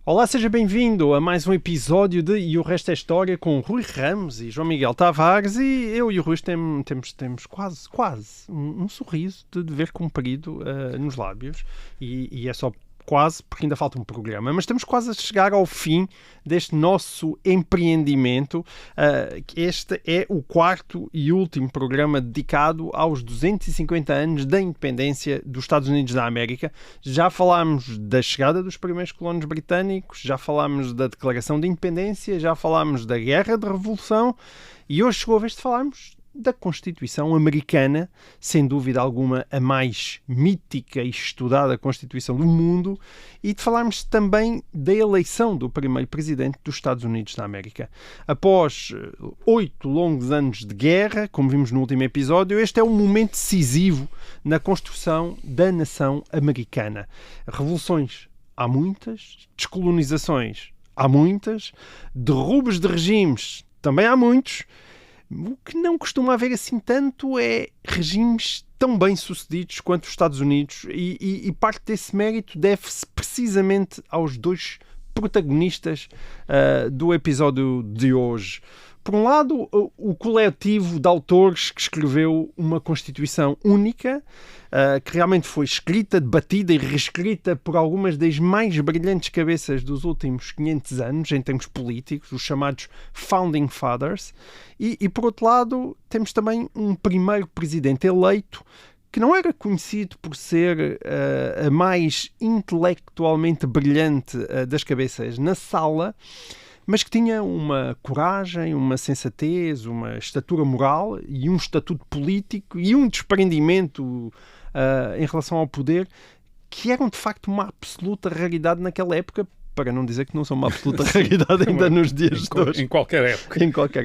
Olá, seja bem-vindo a mais um episódio de E o Resto é História com Rui Ramos e João Miguel Tavares, e eu e o Rui temos quase um sorriso de dever cumprido nos lábios, e é só quase porque ainda falta um programa, mas estamos quase a chegar ao fim deste nosso empreendimento. Este é o quarto e último programa dedicado aos 250 anos da independência dos Estados Unidos da América. Já falámos da chegada dos primeiros colonos britânicos, já falámos da Declaração de Independência, já falámos da Guerra de Revolução e hoje chegou a vez de falarmos da Constituição Americana, sem dúvida alguma a mais mítica e estudada Constituição do mundo, e de falarmos também da eleição do primeiro presidente dos Estados Unidos da América. Após 8 longos anos de guerra, como vimos no último episódio, este é um momento decisivo na construção da nação americana. Revoluções há muitas, descolonizações há muitas, derrubos de regimes também há muitos. O que não costuma haver assim tanto é regimes tão bem-sucedidos quanto os Estados Unidos, e parte desse mérito deve-se precisamente aos dois protagonistas do episódio de hoje. Por um lado, o coletivo de autores que escreveu uma Constituição única, que realmente foi escrita, debatida e reescrita por algumas das mais brilhantes cabeças dos últimos 500 anos, em termos políticos, os chamados Founding Fathers. E por outro lado, temos também um primeiro presidente eleito que não era conhecido por ser a mais intelectualmente brilhante das cabeças na sala, mas que tinha uma coragem, uma sensatez, uma estatura moral e um estatuto político e um desprendimento em relação ao poder que eram de facto uma absoluta raridade naquela época, para não dizer que não são uma absoluta raridade ainda nos dias de hoje. Em qualquer época. Em qualquer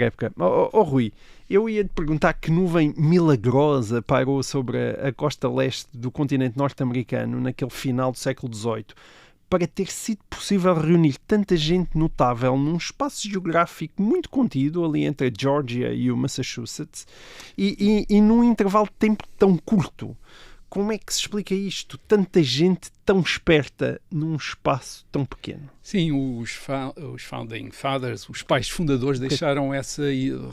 época. Rui, eu ia te perguntar que nuvem milagrosa pairou sobre a costa leste do continente norte-americano naquele final do século XVIII, para ter sido possível reunir tanta gente notável num espaço geográfico muito contido, ali entre a Geórgia e o Massachusetts, e num intervalo de tempo tão curto. Como é que se explica isto? Tanta gente tão esperta num espaço tão pequeno. Sim, os Founding Fathers, os pais fundadores, deixaram essa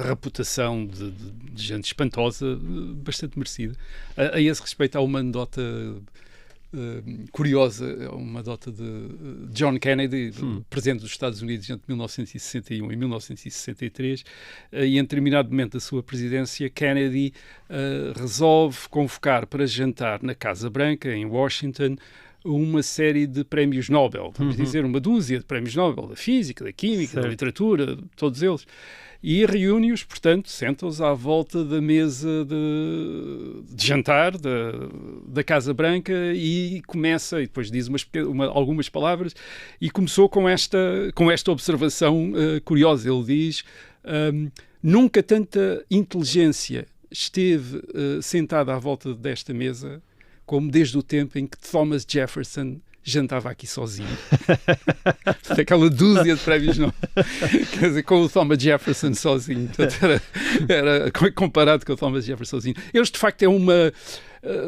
reputação de gente espantosa bastante merecida. A esse respeito, há uma anedota curiosa, uma anedota de John Kennedy, presidente dos Estados Unidos entre 1961 e 1963, e em determinado momento da sua presidência, Kennedy resolve convocar para jantar na Casa Branca, em Washington, uma série de prémios Nobel, vamos dizer, uma dúzia de prémios Nobel, da física, da química, da literatura, todos eles. E reúne-os, portanto, senta-os à volta da mesa de jantar da Casa Branca e começa, e depois diz algumas palavras, e começou com esta observação curiosa. Ele diz, nunca tanta inteligência esteve sentada à volta desta mesa como desde o tempo em que Thomas Jefferson jantava aqui sozinho. Aquela dúzia de prémios, não. Quer dizer, com o Thomas Jefferson sozinho. Portanto, era comparado com o Thomas Jefferson sozinho. Este, de facto, é uma...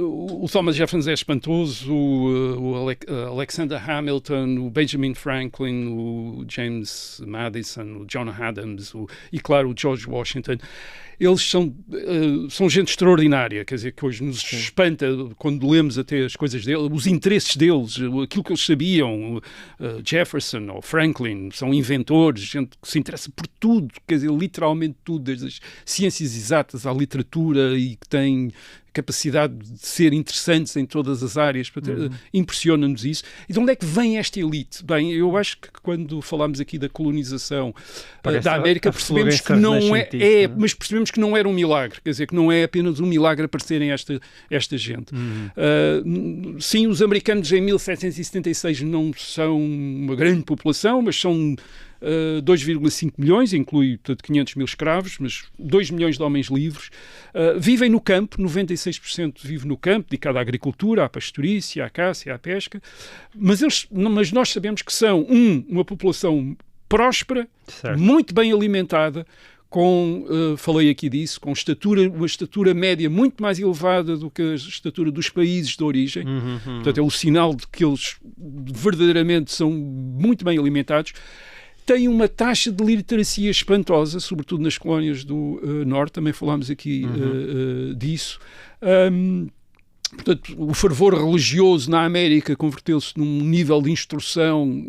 o Thomas Jefferson é espantoso, o Alexander Hamilton, o Benjamin Franklin, o James Madison, o John Adams e, claro, o George Washington. Eles são gente extraordinária, quer dizer, que hoje nos espanta quando lemos até as coisas deles, os interesses deles, aquilo que eles sabiam. Jefferson ou Franklin são inventores, gente que se interessa por tudo, quer dizer, literalmente tudo, desde as ciências exatas à literatura, e que têm capacidade de ser interessantes em todas as áreas. Impressiona-nos isso. E de onde é que vem esta elite? Bem, eu acho que quando falámos aqui da colonização da América, percebemos que não mas percebemos que não era um milagre, quer dizer, que não é apenas um milagre aparecerem esta gente. Sim, os americanos em 1776 não são uma grande população, mas são 2,5 milhões, inclui 500 mil escravos, mas 2 milhões de homens livres. Vivem no campo, 96% vive no campo, dedicado à agricultura, à pastorícia, à caça, à pesca, mas nós sabemos que são uma população próspera, certo, muito bem alimentada, falei aqui disso, com uma estatura média muito mais elevada do que a estatura dos países de origem. Portanto, é o sinal de que eles verdadeiramente são muito bem alimentados. Tem uma taxa de literacia espantosa, sobretudo nas colónias do Norte, também falámos aqui disso. Portanto, o fervor religioso na América converteu-se num nível de instrução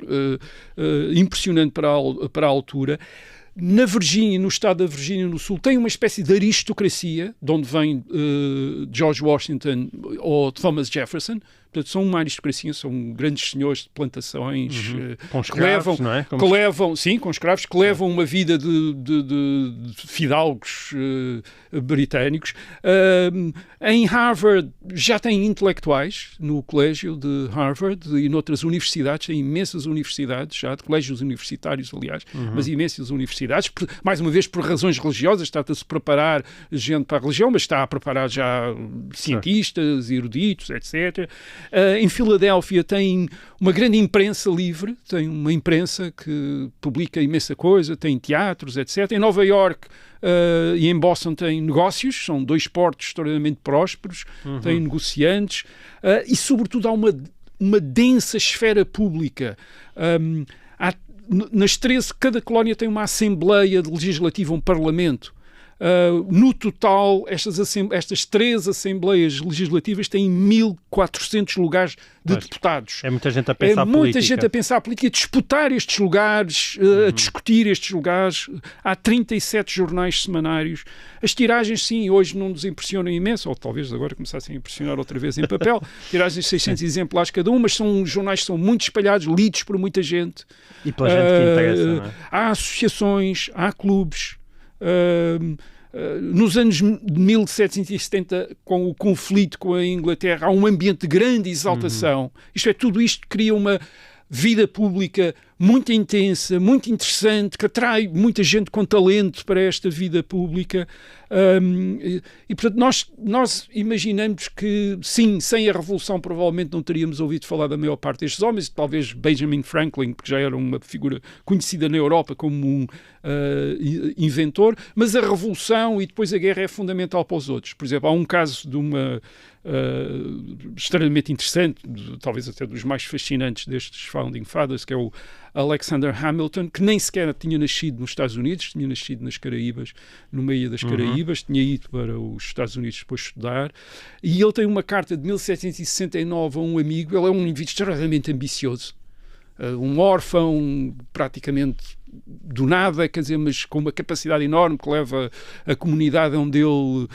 impressionante para a altura. Na Virgínia, no estado da Virgínia no Sul, tem uma espécie de aristocracia, de onde vem George Washington ou Thomas Jefferson. Portanto, são uma aristocracia, são grandes senhores de plantações com escravos, não é? Que levam, sim, com escravos, que levam uma vida de fidalgos britânicos. Em Harvard já tem intelectuais, no colégio de Harvard e noutras universidades, tem imensas universidades, já de colégios universitários, aliás, mas imensas universidades, mais uma vez por razões religiosas, está-se a preparar gente para a religião, mas está a preparar já cientistas, eruditos, etc. Em Filadélfia tem uma grande imprensa livre, tem uma imprensa que publica imensa coisa, tem teatros, etc. Em Nova Iorque e em Boston tem negócios, são dois portos extraordinariamente prósperos, tem negociantes e, sobretudo, há uma densa esfera pública. Nas 13, cada colónia tem uma assembleia legislativa, um parlamento. No total, estas 3 assembleias legislativas têm 1.400 lugares de deputados. É muita gente a pensar a política. Muita gente a pensar a política, a disputar estes lugares, a discutir estes lugares. Há 37 jornais semanários. As tiragens, sim, hoje não nos impressionam imenso, ou talvez agora começassem a impressionar outra vez em papel. Tiragens de 600 exemplares cada um, mas são jornais que são muito espalhados, lidos por muita gente. E pela gente que interessa, não é? Há associações, há clubes. Nos anos de 1770, com o conflito com a Inglaterra, há um ambiente de grande exaltação. Isto é, tudo isto cria uma vida pública muito intensa, muito interessante, que atrai muita gente com talento para esta vida pública. E portanto, nós imaginamos que, sim, sem a Revolução provavelmente não teríamos ouvido falar da maior parte destes homens, talvez Benjamin Franklin, porque já era uma figura conhecida na Europa como um inventor, mas a Revolução e depois a guerra é fundamental para os outros. Por exemplo, há um caso de uma extremamente interessante, talvez até dos mais fascinantes destes Founding Fathers, que é o Alexander Hamilton, que nem sequer tinha nascido nos Estados Unidos, tinha nascido nas Caraíbas, numa ilha das Caraíbas, tinha ido para os Estados Unidos depois estudar, e ele tem uma carta de 1769 a um amigo. Ele é um indivíduo extremamente ambicioso, um órfão praticamente do nada, quer dizer, mas com uma capacidade enorme que leva a comunidade onde ele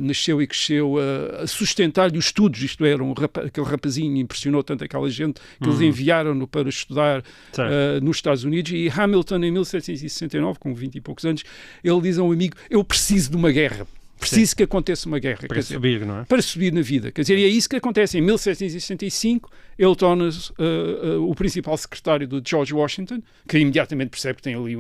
nasceu e cresceu a sustentar-lhe os estudos. Isto era aquele rapazinho impressionou tanto aquela gente que eles enviaram-no para estudar nos Estados Unidos. E Hamilton, em 1769, com 20 e poucos anos, ele diz a um amigo: eu preciso de uma guerra. Preciso que aconteça uma guerra. Para subir, não é? Para subir na vida. Quer dizer, e é isso que acontece. Em 1765, ele torna-se o principal secretário de George Washington, que imediatamente percebe que tem ali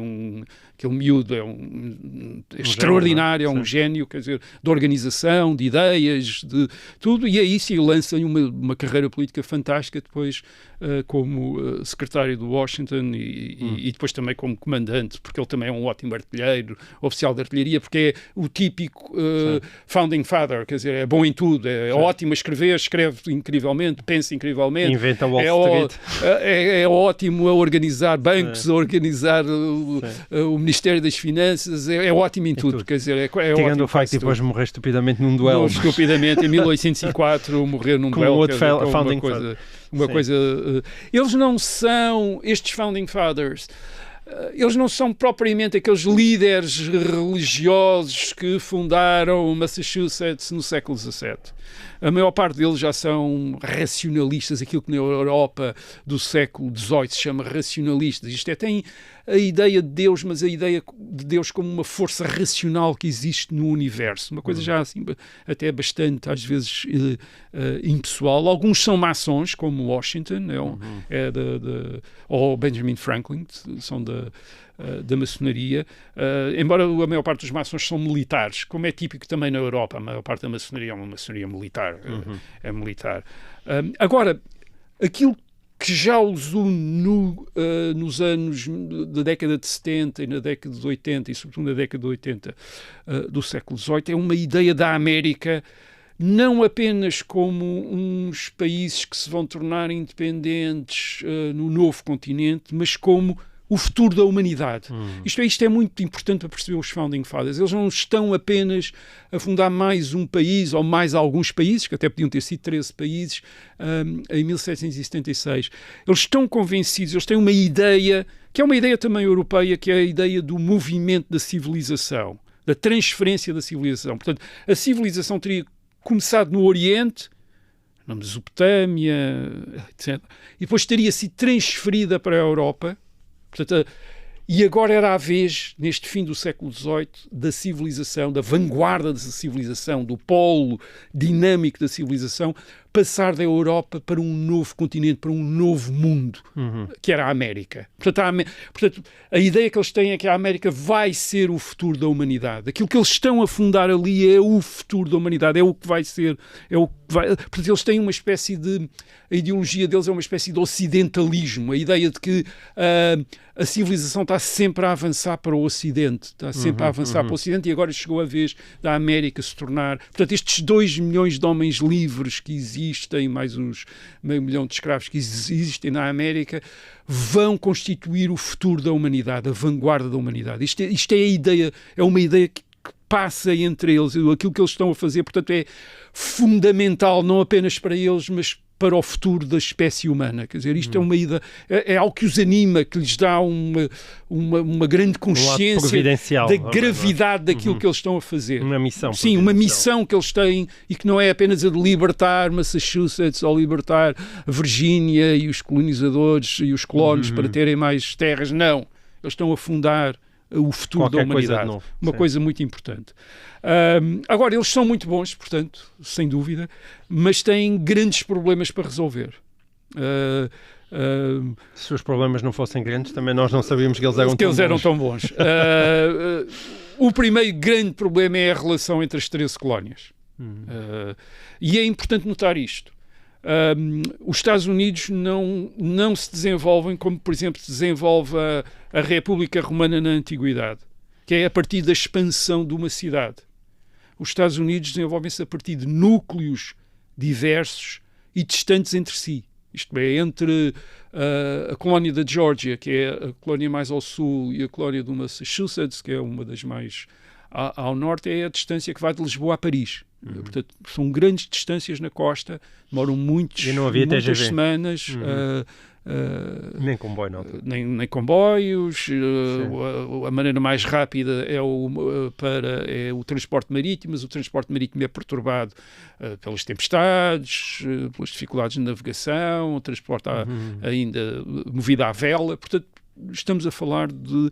aquele miúdo, é extraordinário, gênio, é um gênio, quer dizer, de organização, de ideias, de tudo, e aí sim lança uma carreira política fantástica depois como secretário de Washington e depois também como comandante, porque ele também é um ótimo artilheiro, oficial de artilharia, porque é o típico founding father, quer dizer, é bom em tudo, é ótimo a escrever, escreve incrivelmente, pensa incrivelmente, inventa Wall Street. É ótimo a organizar bancos, a organizar o Ministério das Finanças, é ótimo em tudo. Quer dizer, tirando o facto de depois morrer estupidamente num duelo. Estupidamente, em 1804, morrer num duelo. Com outro founding father. Uma coisa... Eles não são, estes Founding Fathers, eles não são propriamente aqueles líderes religiosos que fundaram Massachusetts no século XVII. A maior parte deles já são racionalistas, aquilo que na Europa do século XVIII se chama racionalistas. Isto é, tem a ideia de Deus, mas a ideia de Deus como uma força racional que existe no universo. Uma coisa já assim, até bastante, às vezes, impessoal. Alguns são maçons, como Washington, ou Benjamin Franklin, são da maçonaria, embora a maior parte dos maçons são militares, como é típico também na Europa. A maior parte da maçonaria é uma maçonaria militar. É militar. Agora, aquilo que já usou nos anos da década de 70 e na década de 80, e sobretudo na década de 80 do século XVIII, é uma ideia da América não apenas como uns países que se vão tornar independentes no novo continente, mas como o futuro da humanidade. Isto é muito importante para perceber os Founding Fathers. Eles não estão apenas a fundar mais um país ou mais alguns países, que até podiam ter sido 13 países, em 1776. Eles estão convencidos, eles têm uma ideia, que é uma ideia também europeia, que é a ideia do movimento da civilização, da transferência da civilização. Portanto, a civilização teria começado no Oriente, na Mesopotâmia, etc., e depois teria sido transferida para a Europa. Portanto, e agora era a vez, neste fim do século XVIII, da civilização, da vanguarda da civilização, do polo dinâmico da civilização, passar da Europa para um novo continente, para um novo mundo, que era a América. Portanto, a ideia que eles têm é que a América vai ser o futuro da humanidade. Aquilo que eles estão a fundar ali é o futuro da humanidade, é o que vai ser, Portanto, eles têm uma espécie de... A ideologia deles é uma espécie de ocidentalismo, a ideia de que a civilização está sempre a avançar para o Ocidente, está sempre a avançar para o Ocidente, e agora chegou a vez da América se tornar... Portanto, estes 2 milhões de homens livres que existem, mais os meio milhão de escravos que existem na América, vão constituir o futuro da humanidade, a vanguarda da humanidade. Isto é a ideia, é uma ideia que passa entre eles, aquilo que eles estão a fazer, portanto, é fundamental não apenas para eles, mas para o futuro da espécie humana. Quer dizer, isto é uma ideia, é algo que os anima, que lhes dá uma grande consciência da gravidade daquilo que eles estão a fazer. Uma missão. Sim, uma missão que eles têm, e que não é apenas a de libertar Massachusetts ou libertar a Virgínia e os colonizadores e os colonos para terem mais terras. Não. Eles estão a fundar o futuro da humanidade. Uma coisa muito importante. Agora, eles são muito bons, portanto, sem dúvida, mas têm grandes problemas para resolver. Se os problemas não fossem grandes, também nós não sabíamos que eles eram tão bons. O primeiro grande problema é a relação entre as 13 colónias. E é importante notar isto. Os Estados Unidos não se desenvolvem como, por exemplo, se desenvolve a República Romana na Antiguidade, que é a partir da expansão de uma cidade. Os Estados Unidos desenvolvem-se a partir de núcleos diversos e distantes entre si. Isto é, entre a colónia da Geórgia, que é a colónia mais ao sul, e a colónia do Massachusetts, que é uma das mais ao norte, é a distância que vai de Lisboa a Paris. Portanto, são grandes distâncias na costa, demoram muitas semanas. Nem comboio, não. Nem comboios. A maneira mais rápida é o transporte marítimo, mas o transporte marítimo é perturbado pelas tempestades, pelas dificuldades de navegação, o transporte ainda movido à vela. Portanto, estamos a falar de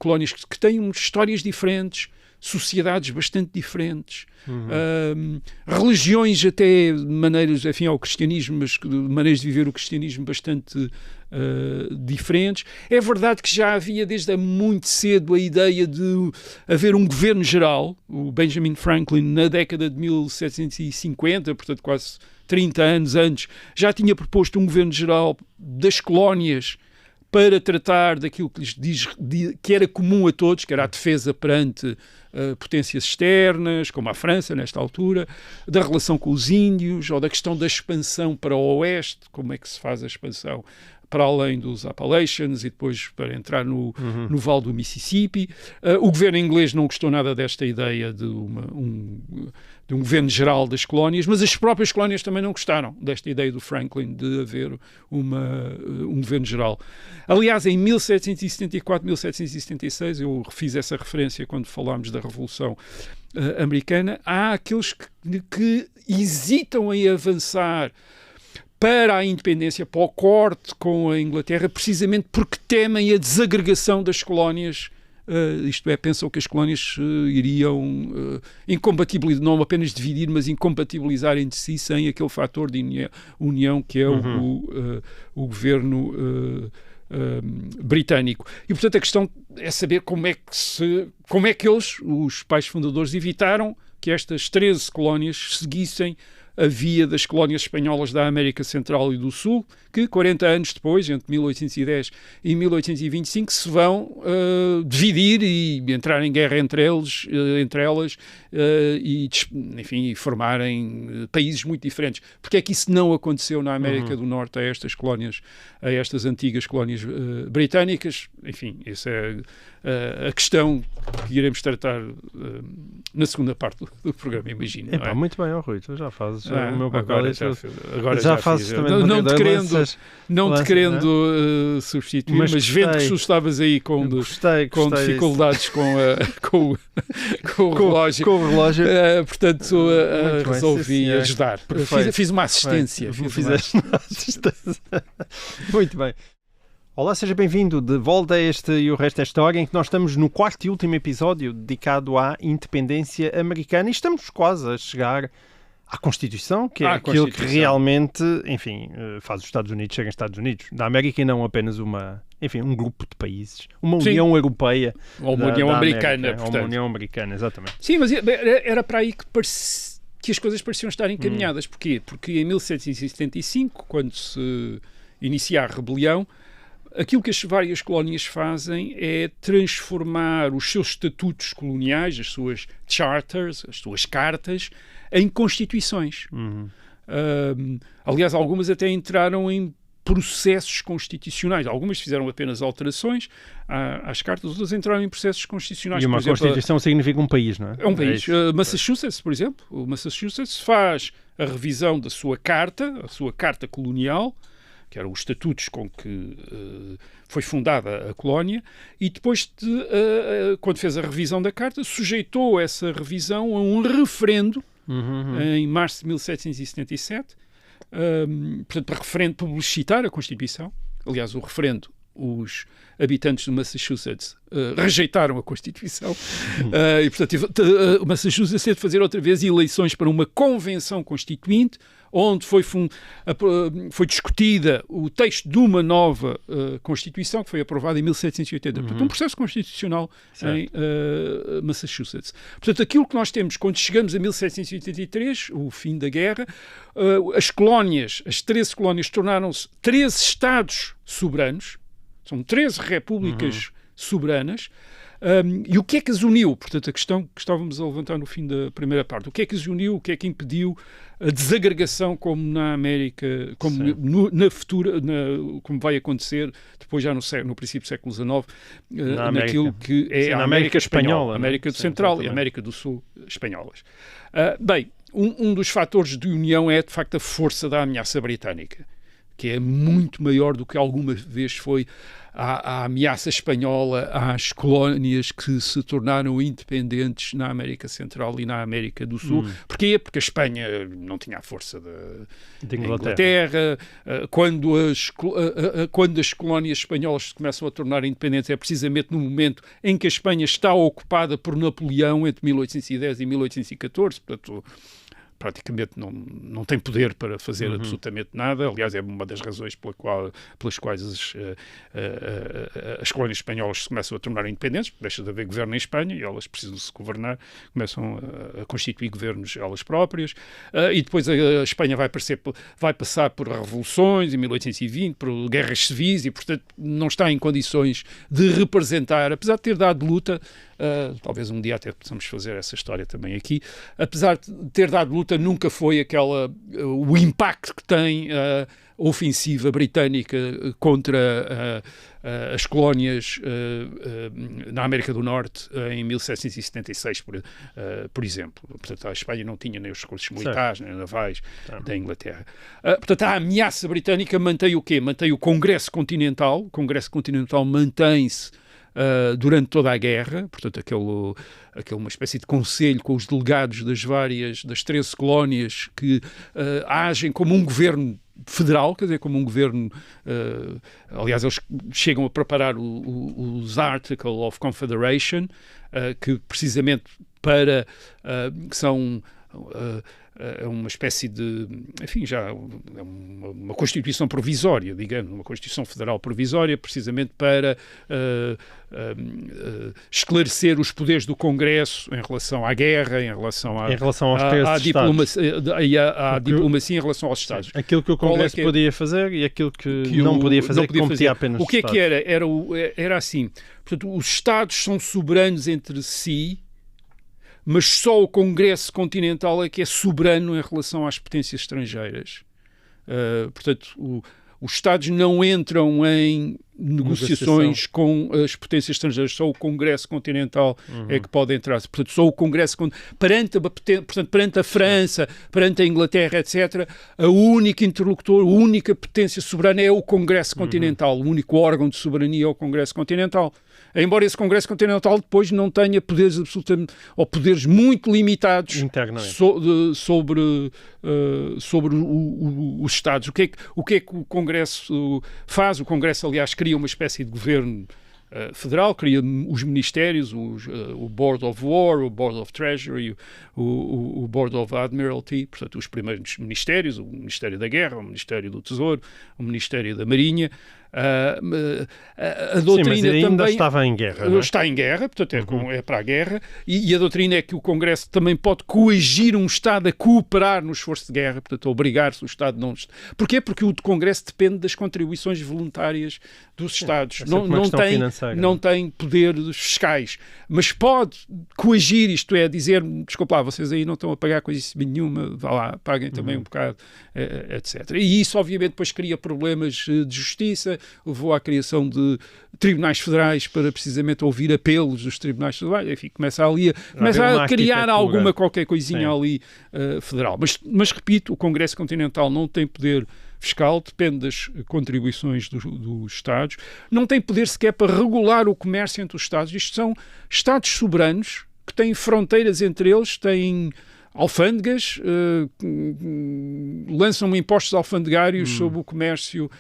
colónias que têm histórias diferentes, sociedades bastante diferentes, religiões até maneiras, enfim, ao cristianismo, mas maneiras de viver o cristianismo bastante diferentes. É verdade que já havia desde muito cedo a ideia de haver um governo geral. O Benjamin Franklin, na década de 1750, portanto quase 30 anos antes, já tinha proposto um governo geral das colónias para tratar daquilo que lhes que era comum a todos, que era a defesa perante potências externas, como a França, nesta altura, da relação com os índios, ou da questão da expansão para o oeste, como é que se faz a expansão para além dos Appalachians e depois para entrar no Vale do Mississippi. O governo inglês não gostou nada desta ideia de um governo geral das colónias, mas as próprias colónias também não gostaram desta ideia do Franklin de haver um governo geral. Aliás, em 1774, 1776, eu fiz essa referência quando falámos da Revolução Americana, há aqueles que hesitam em avançar para a independência, para o corte com a Inglaterra, precisamente porque temem a desagregação das colónias, isto é, pensam que as colónias iriam incompatibilizar, não apenas dividir, mas incompatibilizar entre si sem aquele fator de união que é o governo britânico. E, portanto, a questão é saber como é que eles, os pais fundadores, evitaram que estas 13 colónias seguissem a via das colónias espanholas da América Central e do Sul, que 40 anos depois, entre 1810 e 1825, se vão dividir e entrar em guerra entre elas e, enfim, formarem países muito diferentes. Porque é que isso não aconteceu na América do Norte a estas antigas colónias britânicas? Enfim, essa é a questão que iremos tratar na segunda parte do programa, imagino. Muito bem, Rui, tu já fazes o meu papel. Agora já fazes também. Não te querendo substituir, mas vendo que tu estavas aí com dificuldades com o relógio. Portanto, resolvi ajudar. Fiz uma assistência. Muito bem. Olá, seja bem-vindo de volta a este e o resto da história, em que nós estamos no quarto e último episódio dedicado à independência americana e estamos quase a chegar à Constituição, que é aquilo que realmente, enfim, faz os Estados Unidos serem Estados Unidos da América e não apenas um grupo de países, uma União Europeia. Ou uma União Americana. Ou uma União Americana, exatamente. Sim, mas era para aí que as coisas pareciam estar encaminhadas. Porquê? Porque em 1775, quando se inicia a rebelião, aquilo que as várias colónias fazem é transformar os seus estatutos coloniais, as suas charters, as suas cartas, em constituições. Aliás, algumas até entraram em processos constitucionais. Algumas fizeram apenas alterações às cartas, outras entraram em processos constitucionais. E uma Constituição significa um país, não é? É um país. Massachusetts, por exemplo. O Massachusetts faz a revisão da sua carta colonial, que eram os estatutos com que foi fundada a colónia, e depois, quando fez a revisão da carta, sujeitou essa revisão a um referendo em março de 1777, portanto, para referendo publicitar a Constituição. Aliás, o referendo, os habitantes de Massachusetts rejeitaram a Constituição e, portanto, Massachusetts teve de fazer outra vez eleições para uma convenção constituinte, onde foi discutida o texto de uma nova Constituição que foi aprovada em 1780. Portanto, um processo constitucional em Massachusetts. Portanto, aquilo que nós temos quando chegamos a 1783, o fim da guerra, as 13 colónias tornaram-se 13 Estados soberanos. São 13 repúblicas soberanas. E o que é que as uniu? Portanto, a questão que estávamos a levantar no fim da primeira parte. O que é que as uniu? O que é que impediu a desagregação como na América, como como vai acontecer depois já no princípio do século XIX, naquilo que é a América Espanhola, a América do Central e a América do Sul espanholas. Bem, um dos fatores de união é, de facto, a força da ameaça britânica, que é muito maior do que alguma vez foi a ameaça espanhola às colónias que se tornaram independentes na América Central e na América do Sul. Porquê? Porque a Espanha não tinha a força da Inglaterra. Quando as colónias espanholas se começam a tornar independentes é precisamente no momento em que a Espanha está ocupada por Napoleão entre 1810 e 1814, portanto praticamente não tem poder para fazer absolutamente nada. Aliás, é uma das razões pelas quais as colónias espanholas se começam a tornar independentes, porque deixa de haver governo em Espanha e elas precisam se governar, começam a constituir governos elas próprias. E depois a Espanha vai passar por revoluções em 1820, por guerras civis e, portanto, não está em condições de representar, apesar de ter dado luta. Talvez um dia até possamos fazer essa história também aqui. Apesar de ter dado luta, nunca foi o impacto que tem a ofensiva britânica contra as colónias na América do Norte em 1776, por exemplo. Portanto, a Espanha não tinha nem os recursos militares, nem navais da Inglaterra. Portanto, a ameaça britânica mantém o quê? Mantém o Congresso Continental. O Congresso Continental mantém-se durante toda a guerra, portanto, uma espécie de conselho com os delegados das 13 colónias que agem como um governo federal, quer dizer, como um governo... aliás, eles chegam a preparar os Articles of Confederation, que precisamente que são uma espécie de, enfim, já uma Constituição provisória, digamos, uma Constituição Federal provisória, precisamente para esclarecer os poderes do Congresso em relação à guerra, em relação à diplomacia em relação aos Estados. Aquilo que o Congresso podia fazer e aquilo que não podia fazer, que competia apenas o que é que era? Era assim, portanto, os Estados são soberanos entre si, mas só o Congresso Continental é que é soberano em relação às potências estrangeiras. Portanto, os Estados não entram em negociações com as potências estrangeiras, só o Congresso Continental é que pode entrar. Portanto, só o Congresso perante a França, perante a Inglaterra, etc., a única potência soberana é o Congresso Continental. O único órgão de soberania é o Congresso Continental. Embora esse Congresso Continental depois não tenha poderes absolutamente, ou poderes muito limitados sobre os Estados. O que é que o Congresso faz? O Congresso, aliás, cria uma espécie de governo federal, cria os ministérios, o Board of War, o Board of Treasury, o Board of Admiralty, portanto, os primeiros ministérios, o Ministério da Guerra, o Ministério do Tesouro, o Ministério da Marinha. A doutrina mas ainda também estava em guerra, não é? Está em guerra, portanto é para a guerra, e a doutrina é que o Congresso também pode coagir um Estado a cooperar no esforço de guerra, portanto obrigar-se o Estado não... Porquê? Porque o Congresso depende das contribuições voluntárias dos Estados. Não tem poderes fiscais, mas pode coagir, isto é, dizer, desculpa lá, vocês aí não estão a pagar coisa nenhuma, vá lá, paguem também um bocado, etc. E isso obviamente depois cria problemas de justiça, levou à criação de tribunais federais para precisamente ouvir apelos dos tribunais federais, enfim, começa a criar qualquer coisinha ali federal. Mas repito, o Congresso Continental não tem poder fiscal, depende das contribuições dos Estados, não tem poder sequer para regular o comércio entre os Estados. Isto são Estados soberanos que têm fronteiras entre eles, têm alfândegas, lançam impostos alfandegários sobre o comércio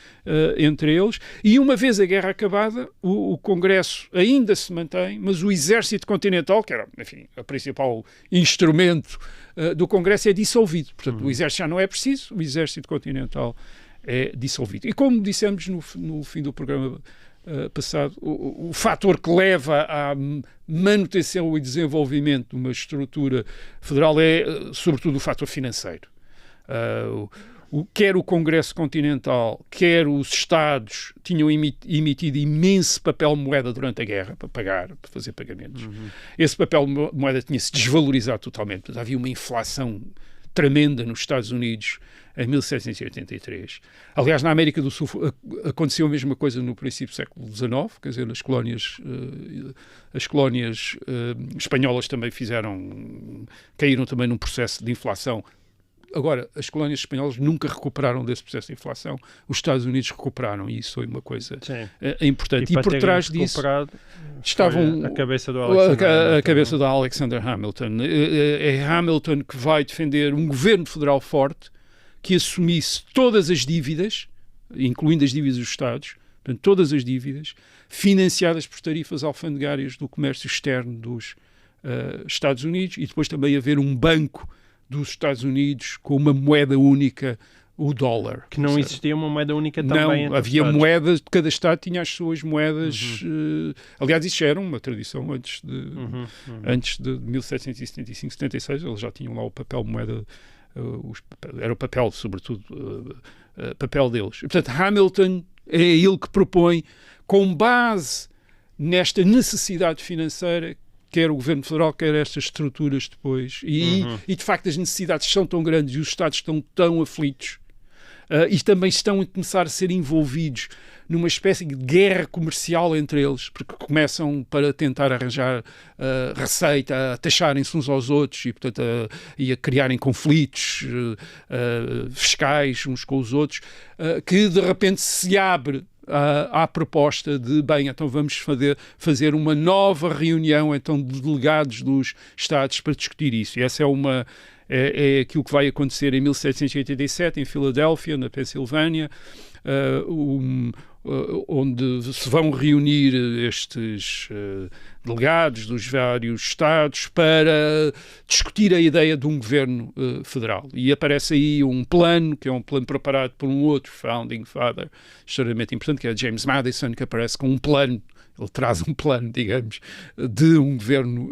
entre eles, e uma vez a guerra acabada, o Congresso ainda se mantém, mas o Exército Continental, que era, enfim, o principal instrumento do Congresso, é dissolvido. Portanto, o Exército já não é preciso, o Exército Continental é dissolvido. E como dissemos no fim do programa passado, o fator que leva à manutenção e desenvolvimento de uma estrutura federal é, sobretudo, o fator financeiro. Quer o Congresso Continental, quer os Estados tinham emitido imenso papel moeda durante a guerra para fazer pagamentos. Esse papel moeda tinha-se desvalorizado totalmente. Portanto, havia uma inflação tremenda nos Estados Unidos em 1783. Aliás, na América do Sul aconteceu a mesma coisa no princípio do século XIX, quer dizer, as colónias espanholas também caíram também num processo de inflação. Agora, as colónias espanholas nunca recuperaram desse processo de inflação. Os Estados Unidos recuperaram, e isso foi uma coisa importante. E por trás disso estavam a cabeça do Alexander Hamilton. É Hamilton que vai defender um governo federal forte que assumisse todas as dívidas, incluindo as dívidas dos Estados, portanto, todas as dívidas, financiadas por tarifas alfandegárias do comércio externo dos Estados Unidos, e depois também haver um banco dos Estados Unidos com uma moeda única, o dólar. Que não existia uma moeda única também? Não, havia moedas, cada Estado tinha as suas moedas. Aliás, isso já era uma tradição antes de 1775, 76, eles já tinham lá o papel moeda, era o papel, sobretudo, papel deles. E, portanto, Hamilton é ele que propõe, com base nesta necessidade financeira, quer o Governo Federal, quer estas estruturas depois. E de facto as necessidades são tão grandes e os Estados estão tão aflitos e também estão a começar a ser envolvidos numa espécie de guerra comercial entre eles, porque começam para tentar arranjar receita, a taxarem-se uns aos outros e, portanto, a criarem conflitos fiscais uns com os outros, que de repente se abre à proposta de, então vamos fazer uma nova reunião então, de delegados dos Estados para discutir isso. E essa é aquilo que vai acontecer em 1787 em Filadélfia, na Pensilvânia. onde se vão reunir estes delegados dos vários Estados para discutir a ideia de um governo federal. E aparece aí um plano, que é um plano preparado por um outro founding father extremamente importante, que é James Madison, que aparece com um plano. Ele traz um plano, digamos, de um governo,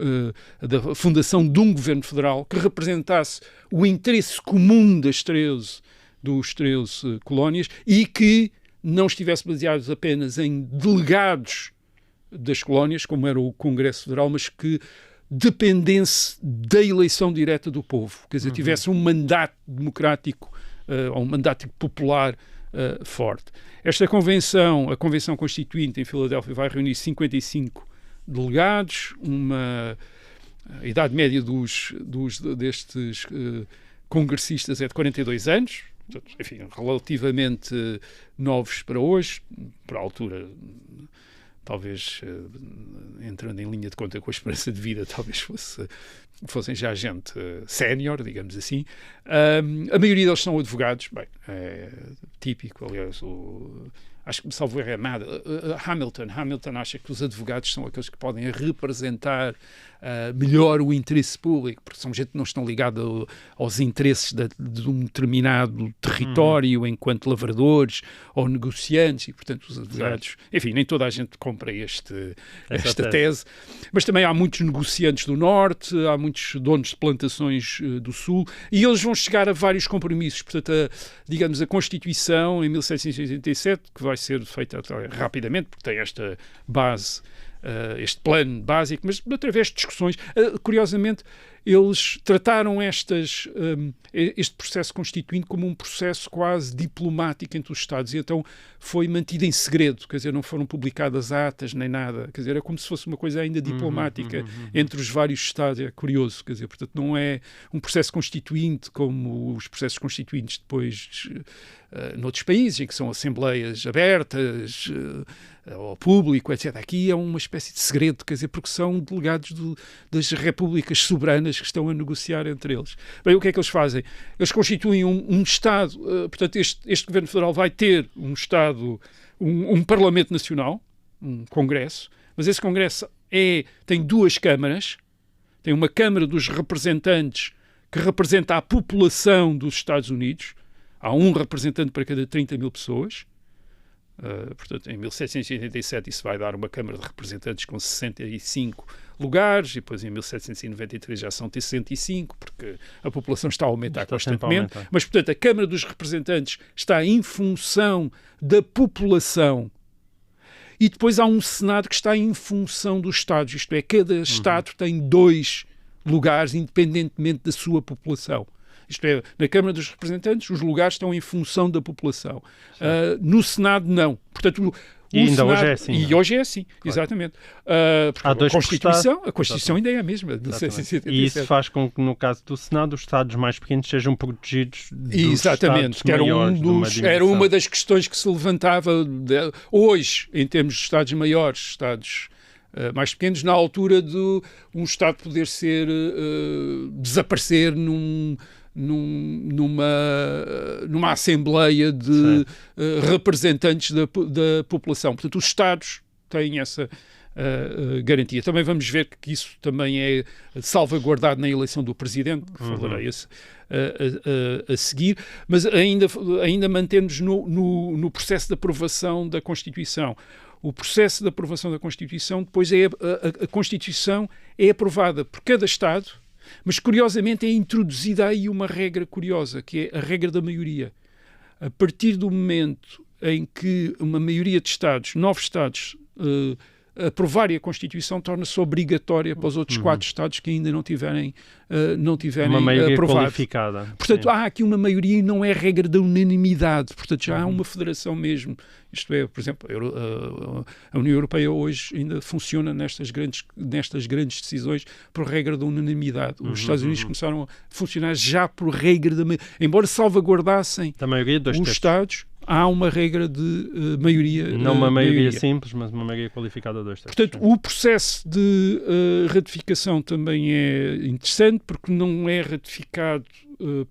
da fundação de um governo federal que representasse o interesse comum dos 13 colónias e que não estivesse baseado apenas em delegados das colónias, como era o Congresso Federal, mas que dependesse da eleição direta do povo. Quer dizer, tivesse um mandato democrático ou um mandato popular forte. Esta convenção, a Convenção Constituinte em Filadélfia, vai reunir 55 delegados, a idade média destes congressistas é de 42 anos, portanto, enfim, relativamente novos para hoje, para a altura, talvez entrando em linha de conta com a esperança de vida, talvez fossem já gente sénior, digamos assim. A maioria deles são advogados, bem, é típico, aliás, acho que salvo erro Hamilton acha que os advogados são aqueles que podem representar melhor o interesse público, porque são gente que não estão ligada aos interesses de um determinado território enquanto lavradores ou negociantes, e portanto os advogados, enfim, nem toda a gente compra esta tese, mas também há muitos negociantes do Norte, há muitos donos de plantações do Sul, e eles vão chegar a vários compromissos. Portanto, digamos, a Constituição em 1787, que vai ser feita rapidamente, porque tem esta base, este plano básico, mas através de discussões. Curiosamente, eles trataram este processo constituinte como um processo quase diplomático entre os Estados, e então foi mantido em segredo, quer dizer, não foram publicadas atas nem nada, quer dizer, era como se fosse uma coisa ainda diplomática entre os vários Estados. É curioso, quer dizer, portanto, não é um processo constituinte como os processos constituintes depois noutros países, em que são assembleias abertas ao público, etc. Aqui é uma espécie de segredo, quer dizer, porque são delegados das repúblicas soberanas que estão a negociar entre eles. Bem, o que é que eles fazem? Eles constituem um Estado, portanto, este Governo Federal vai ter um Estado, um Parlamento Nacional, um Congresso, mas esse Congresso tem duas câmaras, tem uma Câmara dos Representantes que representa a população dos Estados Unidos, há um representante para cada 30 mil pessoas. Portanto, em 1787 isso vai dar uma Câmara de Representantes com 65 lugares, e depois em 1793 já são 65, porque a população está a aumentar constantemente. Mas, portanto, a Câmara dos Representantes está em função da população. E depois há um Senado que está em função dos Estados, isto é, cada Estado tem 2 lugares independentemente da sua população. Isto é, na Câmara dos Representantes, os lugares estão em função da população. No Senado, não. Portanto, ainda Senado, hoje é assim. E hoje é assim, claro. Exatamente. Há dois a Constituição ainda é a mesma. E isso faz com que, no caso do Senado, os Estados mais pequenos sejam protegidos dos Exatamente, Estados que maiores. Era uma das questões que se levantava hoje, em termos de Estados maiores, Estados mais pequenos, na altura de um Estado poder desaparecer numa assembleia de representantes da população. Portanto, os Estados têm essa garantia. Também vamos ver que isso também é salvaguardado na eleição do Presidente, que falarei a seguir, mas ainda mantemos no processo de aprovação da Constituição. O processo de aprovação da Constituição, depois a Constituição é aprovada por cada Estado, mas curiosamente é introduzida aí uma regra curiosa, que é a regra da maioria. A partir do momento em que uma maioria de Estados, 9 Estados, aprovarem a Constituição, torna-se obrigatória para os outros 4 Estados que ainda não tiverem uma maioria aprovado. Qualificada. Portanto, há aqui uma maioria e não é regra da unanimidade. Portanto, já há uma federação mesmo. Isto é, por exemplo, a União Europeia hoje ainda funciona nestas grandes decisões por regra da unanimidade. Os Estados Unidos começaram a funcionar já por regra da maioria. Embora salvaguardassem da maioria os Estados, há uma regra de maioria. Não uma maioria simples, mas uma maioria qualificada de 2/3. Portanto, o processo de ratificação também é interessante, porque não é ratificado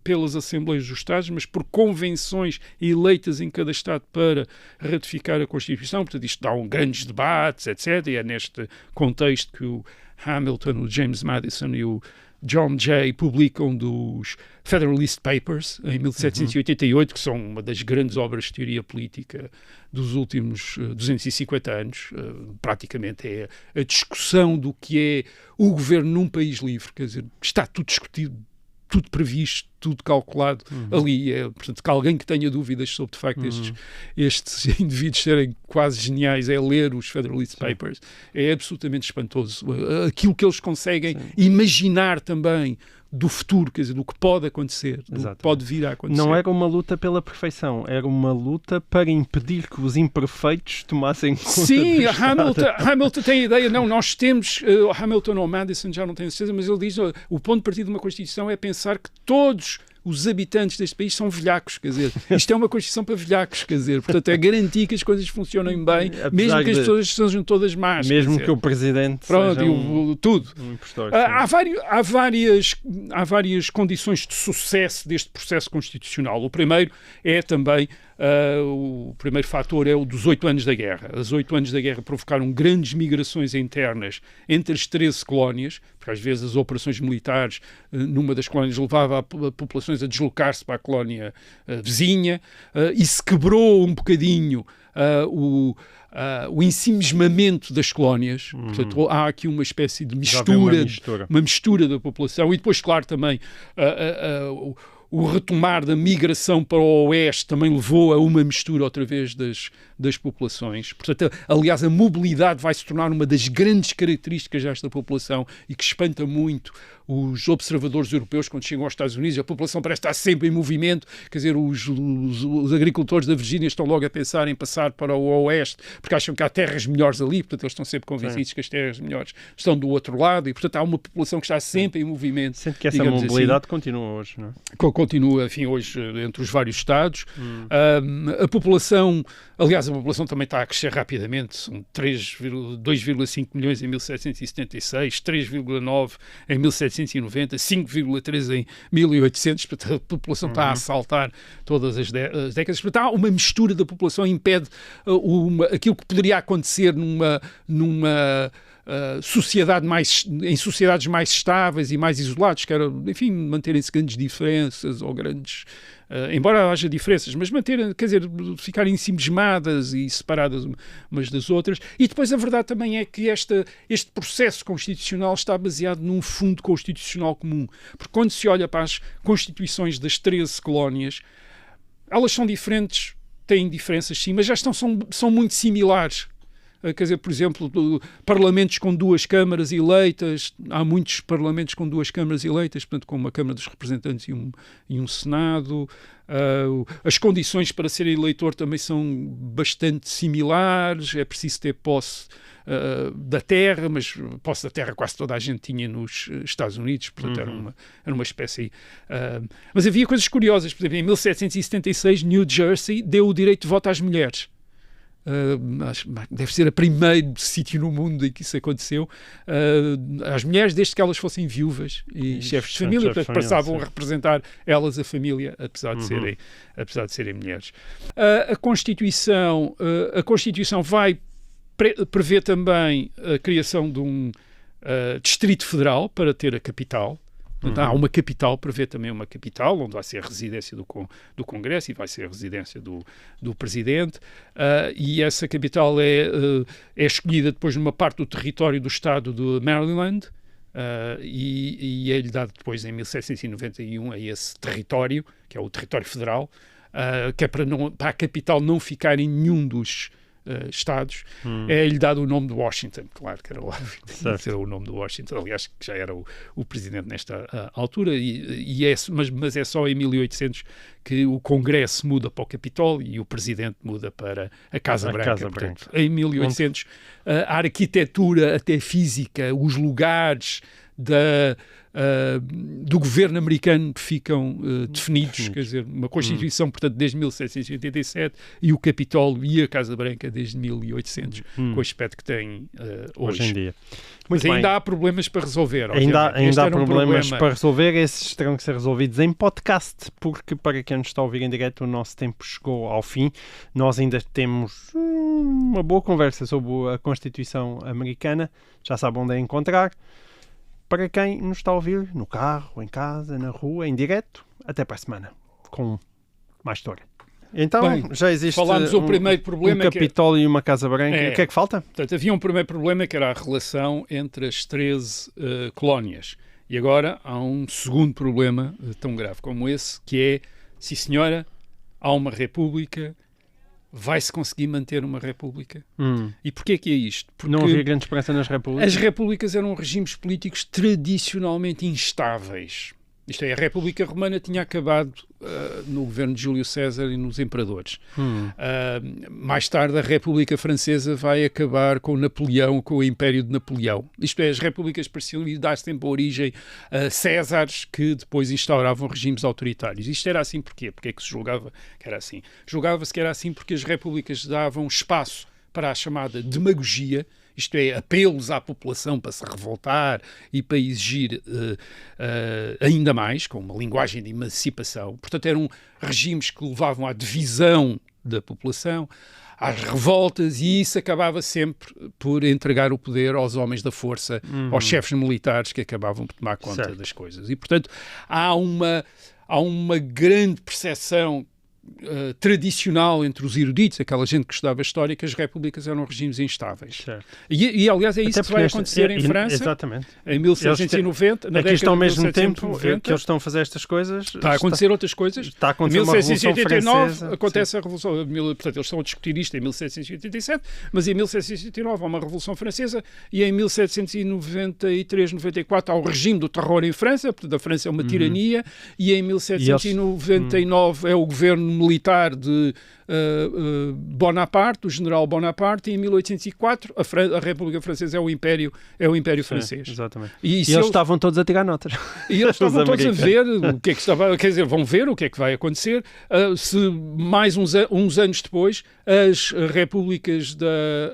pelas Assembleias dos Estados, mas por convenções eleitas em cada Estado para ratificar a Constituição. Portanto, isto dá grandes debates, etc. E é neste contexto que o Hamilton, o James Madison e o John Jay publicam dos Federalist Papers em 1788, que são uma das grandes obras de teoria política dos últimos 250 anos. Praticamente é a discussão do que é o governo num país livre. Quer dizer, está tudo discutido, tudo previsto, tudo calculado ali. Portanto, que alguém que tenha dúvidas sobre, de facto, estes indivíduos serem quase geniais, é ler os Federalist Papers. É absolutamente espantoso. Aquilo que eles conseguem imaginar também do futuro, quer dizer, do que pode acontecer, do que pode vir a acontecer. Não era uma luta pela perfeição, era uma luta para impedir que os imperfeitos tomassem conta. Sim, Hamilton tem a ideia, não, nós temos, Hamilton ou Madison, já não tenho certeza, mas ele diz, o ponto de partida de uma Constituição é pensar que todos os habitantes deste país são velhacos, quer dizer, isto é uma Constituição para velhacos, quer dizer, portanto é garantir que as coisas funcionem bem, mesmo que as pessoas sejam todas más. Mesmo que o Presidente seja tudo. Um impostor. Há várias condições de sucesso deste processo constitucional. O primeiro é também, o primeiro fator é o dos 8 anos da guerra. Os 8 anos da guerra provocaram grandes migrações internas entre as 13 colónias, porque às vezes as operações militares numa das colónias levava a populações a deslocar-se para a colónia vizinha, e se quebrou um bocadinho o ensimismamento das colónias. Portanto, há aqui uma espécie de uma mistura da população, e depois, claro, também o retomar da migração para o oeste também levou a uma mistura outra vez das populações. Portanto, aliás, a mobilidade vai se tornar uma das grandes características desta população e que espanta muito os observadores europeus quando chegam aos Estados Unidos. A população parece estar sempre em movimento, quer dizer, os agricultores da Virgínia estão logo a pensar em passar para o oeste, porque acham que há terras melhores ali, portanto eles estão sempre convencidos que as terras melhores estão do outro lado, e portanto há uma população que está sempre em movimento. Sendo que essa mobilidade continua hoje, não é? Continua, enfim, hoje entre os vários estados. A população, aliás, a população também está a crescer rapidamente, são 2,5 milhões em 1776, 3,9 em 1790, 5,3 em 1800, portanto a população está a saltar todas as décadas. Portanto, há uma mistura da população, impede aquilo que poderia acontecer numa em sociedades mais estáveis e mais isoladas, que era, enfim, manterem-se grandes diferenças ou grandes... embora haja diferenças, mas quer dizer, ficarem ensimismadas e separadas umas das outras. E depois a verdade também é que este processo constitucional está baseado num fundo constitucional comum. Porque quando se olha para as constituições das 13 colónias, elas são diferentes, têm diferenças sim, mas já são muito similares. Quer dizer, por exemplo, parlamentos com 2 câmaras eleitas, há muitos parlamentos com 2 câmaras eleitas, portanto, com uma Câmara dos Representantes e um Senado. As condições para ser eleitor também são bastante similares, é preciso ter posse da terra, mas posse da terra quase toda a gente tinha nos Estados Unidos, portanto era uma espécie... mas havia coisas curiosas, por exemplo, em 1776, New Jersey deu o direito de voto às mulheres. Deve ser o primeiro sítio no mundo em que isso aconteceu, às mulheres, desde que elas fossem viúvas e chefes de família, portanto passavam a representar elas a família, apesar de serem mulheres. A Constituição vai prever também a criação de um Distrito Federal para ter a capital. Portanto, há uma capital, prevê também uma capital, onde vai ser a residência do Congresso e vai ser a residência do Presidente, e essa capital é escolhida depois numa parte do território do estado de Maryland, e é-lhe dado depois em 1791 a esse território, que é o território federal, que é para a capital não ficar em nenhum dos estados, é-lhe dado o nome de Washington, claro que era óbvio, era o nome de Washington, aliás, que já era o presidente nesta altura, mas é só em 1800 que o Congresso muda para o Capitólio e o presidente muda para a Casa Branca. Portanto, em 1800, a arquitetura, até física, os lugares do governo americano ficam definidos, quer dizer, uma Constituição, portanto, desde 1787 e o Capitólio e a Casa Branca desde 1800, com o aspecto que tem hoje em dia. Mas ainda há problemas para resolver. Ainda há problemas para resolver. Esses terão que ser resolvidos em podcast, porque para quem nos está a ouvir em direto, o nosso tempo chegou ao fim. Nós ainda temos uma boa conversa sobre a Constituição americana. Já sabe onde é encontrar. Para quem nos está a ouvir no carro, em casa, na rua, em direto, até para a semana, com mais história. Então, bem, já existe falámos o primeiro problema, um Capitólio e uma Casa Branca. O que é que falta? Portanto, havia um primeiro problema que era a relação entre as 13 colónias. E agora há um segundo problema tão grave como esse, que é, sim senhora, há uma república, vai-se conseguir manter uma república? E porquê que é isto? Porque não havia grande esperança nas repúblicas? As repúblicas eram regimes políticos tradicionalmente instáveis. Isto é, a República Romana tinha acabado no governo de Júlio César e nos imperadores. Mais tarde, a República Francesa vai acabar com Napoleão, com o Império de Napoleão. Isto é, as repúblicas pareciam dar sempre origem a Césares que depois instauravam regimes autoritários. Isto era assim porquê? Porque é que se julgava que era assim? Julgava-se que era assim porque as repúblicas davam espaço para a chamada demagogia, isto é, apelos à população para se revoltar e para exigir ainda mais, com uma linguagem de emancipação. Portanto, eram regimes que levavam à divisão da população, às revoltas, e isso acabava sempre por entregar o poder aos homens da força, aos chefes militares que acabavam por tomar conta das coisas. E, portanto, há uma grande percepção tradicional entre os eruditos, aquela gente que estudava história, que as repúblicas eram regimes instáveis. E aliás, é isso que vai acontecer em França, exatamente. Em 1790, na década de 1790. Aqui estão ao mesmo tempo que eles estão a fazer estas coisas. Está a acontecer outras coisas. Está a acontecer uma Revolução Francesa. Acontece a Revolução, portanto, eles estão a discutir isto em 1787, mas em 1789 há uma Revolução Francesa e em 1793, 94 há o regime do terror em França, portanto, a França é uma tirania, e em 1799 é o governo militar de Bonaparte, o general Bonaparte, e em 1804 a República Francesa é o Império francês. Exatamente. E eles estavam todos a tirar notas. E eles estavam todos a ver o que é que estava, quer dizer, vão ver o que é que vai acontecer se mais uns anos depois as repúblicas da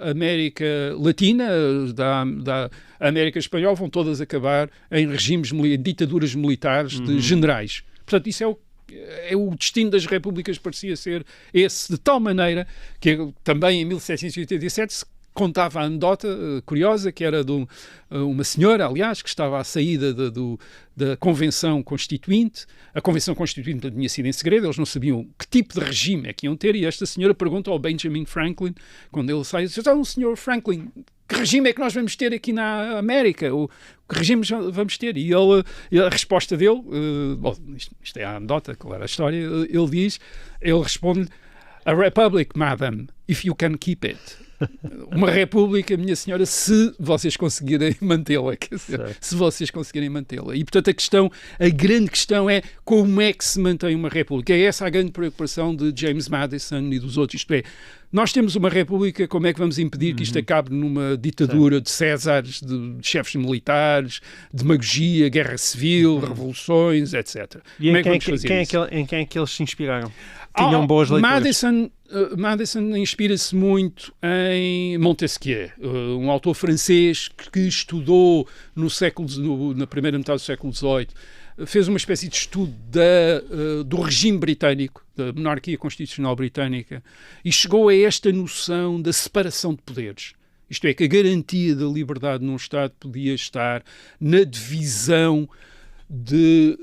América Latina, da América Espanhola, vão todas acabar em regimes, ditaduras militares de generais. Portanto, isso é o destino das repúblicas, parecia ser esse, de tal maneira que também em 1787 se contava a anedota curiosa, que era de uma senhora, aliás, que estava à saída da Convenção Constituinte. A Convenção Constituinte tinha sido em segredo, eles não sabiam que tipo de regime é que iam ter, e esta senhora pergunta ao Benjamin Franklin, quando ele sai, diz: "Então, senhor Franklin, que regime é que nós vamos ter aqui na América? Que regimes vamos ter?" E a resposta dele, isto é a anedota, claro, a história, ele responde: "A republic, madam, if you can keep it." Uma república, minha senhora, se vocês conseguirem mantê-la. Quer dizer, se vocês conseguirem mantê-la. E, portanto, a grande questão é como é que se mantém uma república. É essa a grande preocupação de James Madison e dos outros. Isto é, nós temos uma república, como é que vamos impedir que isto acabe numa ditadura de Césares, de chefes militares, demagogia, guerra civil, revoluções, etc. E em quem é que eles se inspiraram? Tinham boas leituras. Madison inspira-se muito em Montesquieu, um autor francês que estudou na primeira metade do século XVIII, fez uma espécie de estudo do regime britânico, da monarquia constitucional britânica, e chegou a esta noção da separação de poderes. Isto é, que a garantia da liberdade num Estado podia estar na divisão de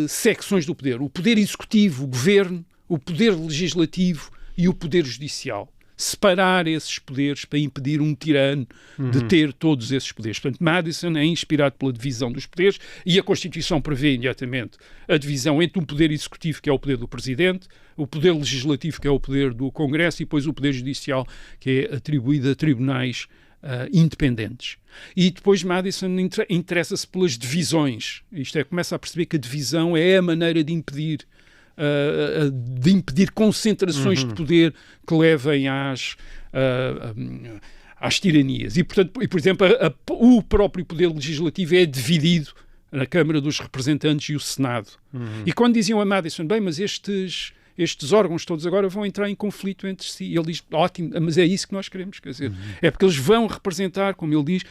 secções do poder. O poder executivo, o governo, o poder legislativo e o poder judicial. Separar esses poderes para impedir um tirano de ter todos esses poderes. Portanto, Madison é inspirado pela divisão dos poderes, e a Constituição prevê imediatamente a divisão entre um poder executivo, que é o poder do Presidente, o poder legislativo, que é o poder do Congresso, e depois o poder judicial, que é atribuído a tribunais independentes. E depois Madison interessa-se pelas divisões. Isto é, começa a perceber que a divisão é a maneira de impedir concentrações de poder que levem às tiranias. E, portanto, por exemplo, o próprio poder legislativo é dividido a Câmara dos Representantes e o Senado. E quando diziam a Madison, bem, mas estes órgãos todos agora vão entrar em conflito entre si. E ele diz, ótimo, mas é isso que nós queremos. Quer dizer, é porque eles vão representar, como ele diz,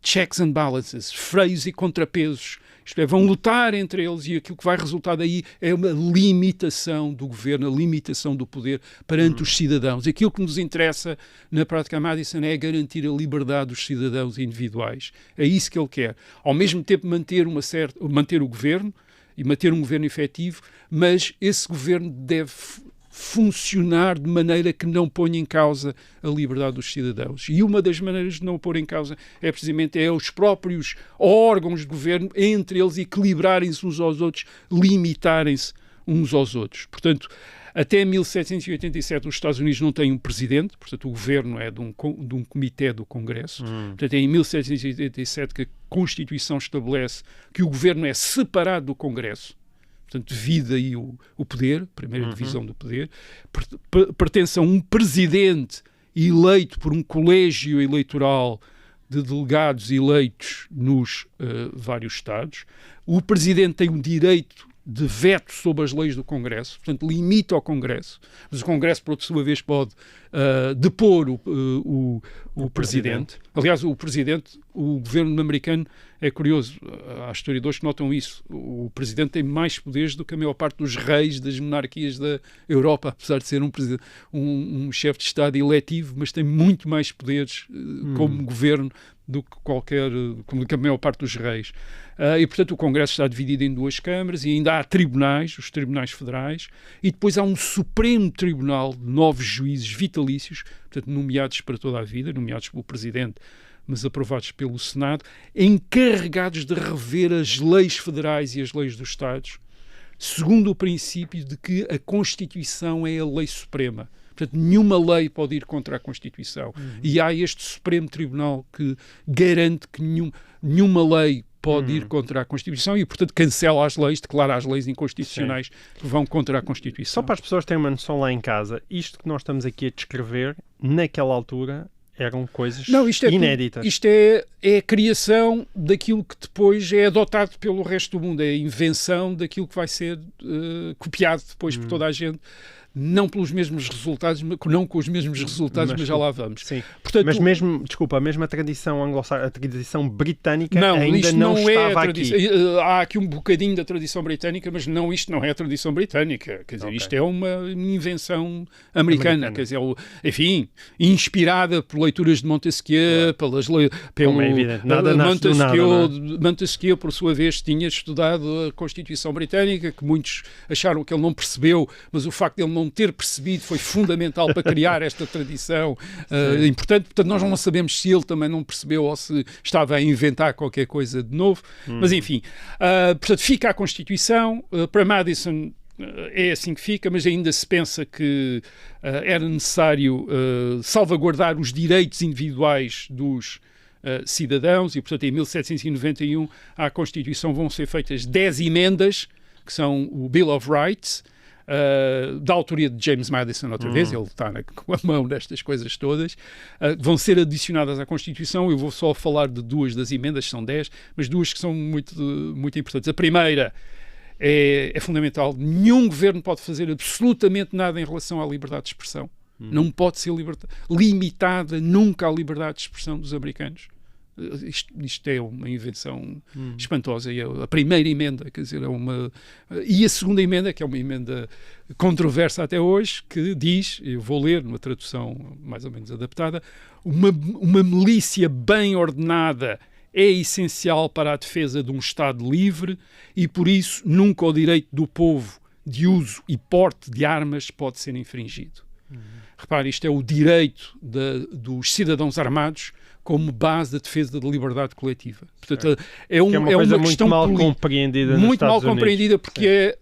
checks and balances, freios e contrapesos. Isto é, vão lutar entre eles e aquilo que vai resultar daí é uma limitação do governo, a limitação do poder perante os cidadãos. Aquilo que nos interessa na prática Madison é garantir a liberdade dos cidadãos individuais. É isso que ele quer. Ao mesmo tempo manter o governo e manter um governo efetivo, mas esse governo deve funcionar de maneira que não ponha em causa a liberdade dos cidadãos. E uma das maneiras de não pôr em causa é precisamente os próprios órgãos de governo, entre eles, equilibrarem-se uns aos outros, limitarem-se uns aos outros. Portanto, até 1787 os Estados Unidos não têm um presidente, portanto o governo é de um comitê do Congresso. Portanto é em 1787 que a Constituição estabelece que o governo é separado do Congresso. Portanto, divide aí o poder, primeira divisão do poder, pertence a um presidente eleito por um colégio eleitoral de delegados eleitos nos vários Estados. O presidente tem um direito de veto sobre as leis do Congresso, portanto, limita ao Congresso, mas o Congresso, por sua vez, pode depor o presidente. Aliás, o governo americano é curioso, há historiadores que notam isso, o presidente tem mais poderes do que a maior parte dos reis das monarquias da Europa, apesar de ser um chefe de Estado eletivo, mas tem muito mais poderes como governo do que a maior parte dos reis. E, portanto, o Congresso está dividido em duas câmaras e ainda há tribunais, os tribunais federais, e depois há um Supremo Tribunal de 9 juízes vitalícios, portanto, nomeados para toda a vida, nomeados pelo Presidente, mas aprovados pelo Senado, encarregados de rever as leis federais e as leis dos Estados, segundo o princípio de que a Constituição é a lei suprema. Portanto, nenhuma lei pode ir contra a Constituição. E há este Supremo Tribunal que garante que nenhuma lei pode ir contra a Constituição e, portanto, cancela as leis, declara as leis inconstitucionais que vão contra a Constituição. Só para as pessoas terem uma noção lá em casa, isto que nós estamos aqui a descrever, naquela altura, eram coisas inéditas. Isto é a criação daquilo que depois é adotado pelo resto do mundo, é a invenção daquilo que vai ser copiado depois por toda a gente. Não pelos mesmos resultados, não com os mesmos resultados, mas já lá vamos. Sim. Portanto, mas mesmo a tradição anglo-saxónica, a tradição britânica ainda não estava aqui. Há aqui um bocadinho da tradição britânica, mas isto não é a tradição britânica. Quer dizer, isto é uma invenção americana. Quer dizer, enfim, inspirada por leituras de Montesquieu, como é evidente, nada nasce do nada. Montesquieu, por sua vez, tinha estudado a Constituição Britânica, que muitos acharam que ele não percebeu, mas o facto de ele não ter percebido foi fundamental para criar esta tradição importante. Portanto, nós não sabemos se ele também não percebeu ou se estava a inventar qualquer coisa de novo. Mas, enfim, portanto, fica a Constituição. Para Madison é assim que fica, mas ainda se pensa que era necessário salvaguardar os direitos individuais dos cidadãos e, portanto, em 1791 à Constituição vão ser feitas 10 emendas, que são o Bill of Rights, da autoria de James Madison, outra vez, ele está com a mão nestas coisas todas, vão ser adicionadas à Constituição. Eu vou só falar de duas das emendas, são 10, mas duas que são muito, muito importantes. A primeira é fundamental. Nenhum governo pode fazer absolutamente nada em relação à liberdade de expressão. Não pode ser limitada nunca à liberdade de expressão dos americanos. Isto é uma invenção espantosa. E a primeira emenda, quer dizer, e a segunda emenda, que é uma emenda controversa até hoje, que diz, eu vou ler numa tradução mais ou menos adaptada, uma milícia bem ordenada é essencial para a defesa de um Estado livre e, por isso, nunca o direito do povo de uso e porte de armas pode ser infringido. Repare, isto é o direito dos cidadãos armados como base da defesa da liberdade coletiva. Portanto, é uma questão muito mal compreendida nos Estados Unidos. Muito mal compreendida porque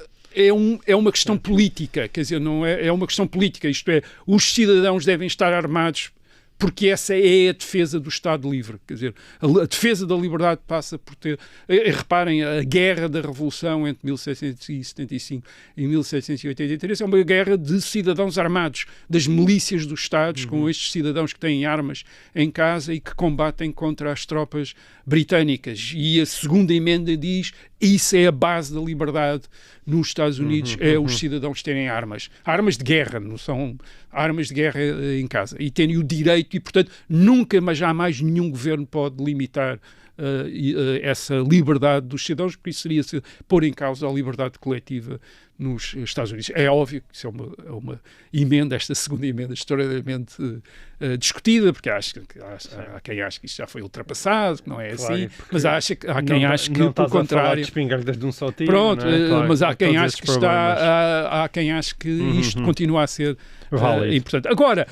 é uma questão política, quer dizer, não é uma questão política, isto é, os cidadãos devem estar armados porque essa é a defesa do Estado livre. Quer dizer, a defesa da liberdade passa por ter... Reparem, a guerra da Revolução entre 1775 e 1783 é uma guerra de cidadãos armados, das milícias dos Estados, com estes cidadãos que têm armas em casa e que combatem contra as tropas britânicas. E a segunda emenda diz isso é a base da liberdade nos Estados Unidos, é os cidadãos terem armas de guerra, não são armas de guerra em casa, e terem o direito, e portanto nunca, mas jamais nenhum governo pode limitar essa liberdade dos cidadãos, porque isso seria pôr em causa a liberdade coletiva nos Estados Unidos. É óbvio que isso é uma emenda, esta segunda emenda, extraordinariamente discutida, porque há quem acha que isto já foi ultrapassado, que não é assim, mas há quem acha que, pelo contrário... De um só tiro, pronto, não é? Claro, mas há quem acha que há quem acha que isto continua a ser importante. Agora,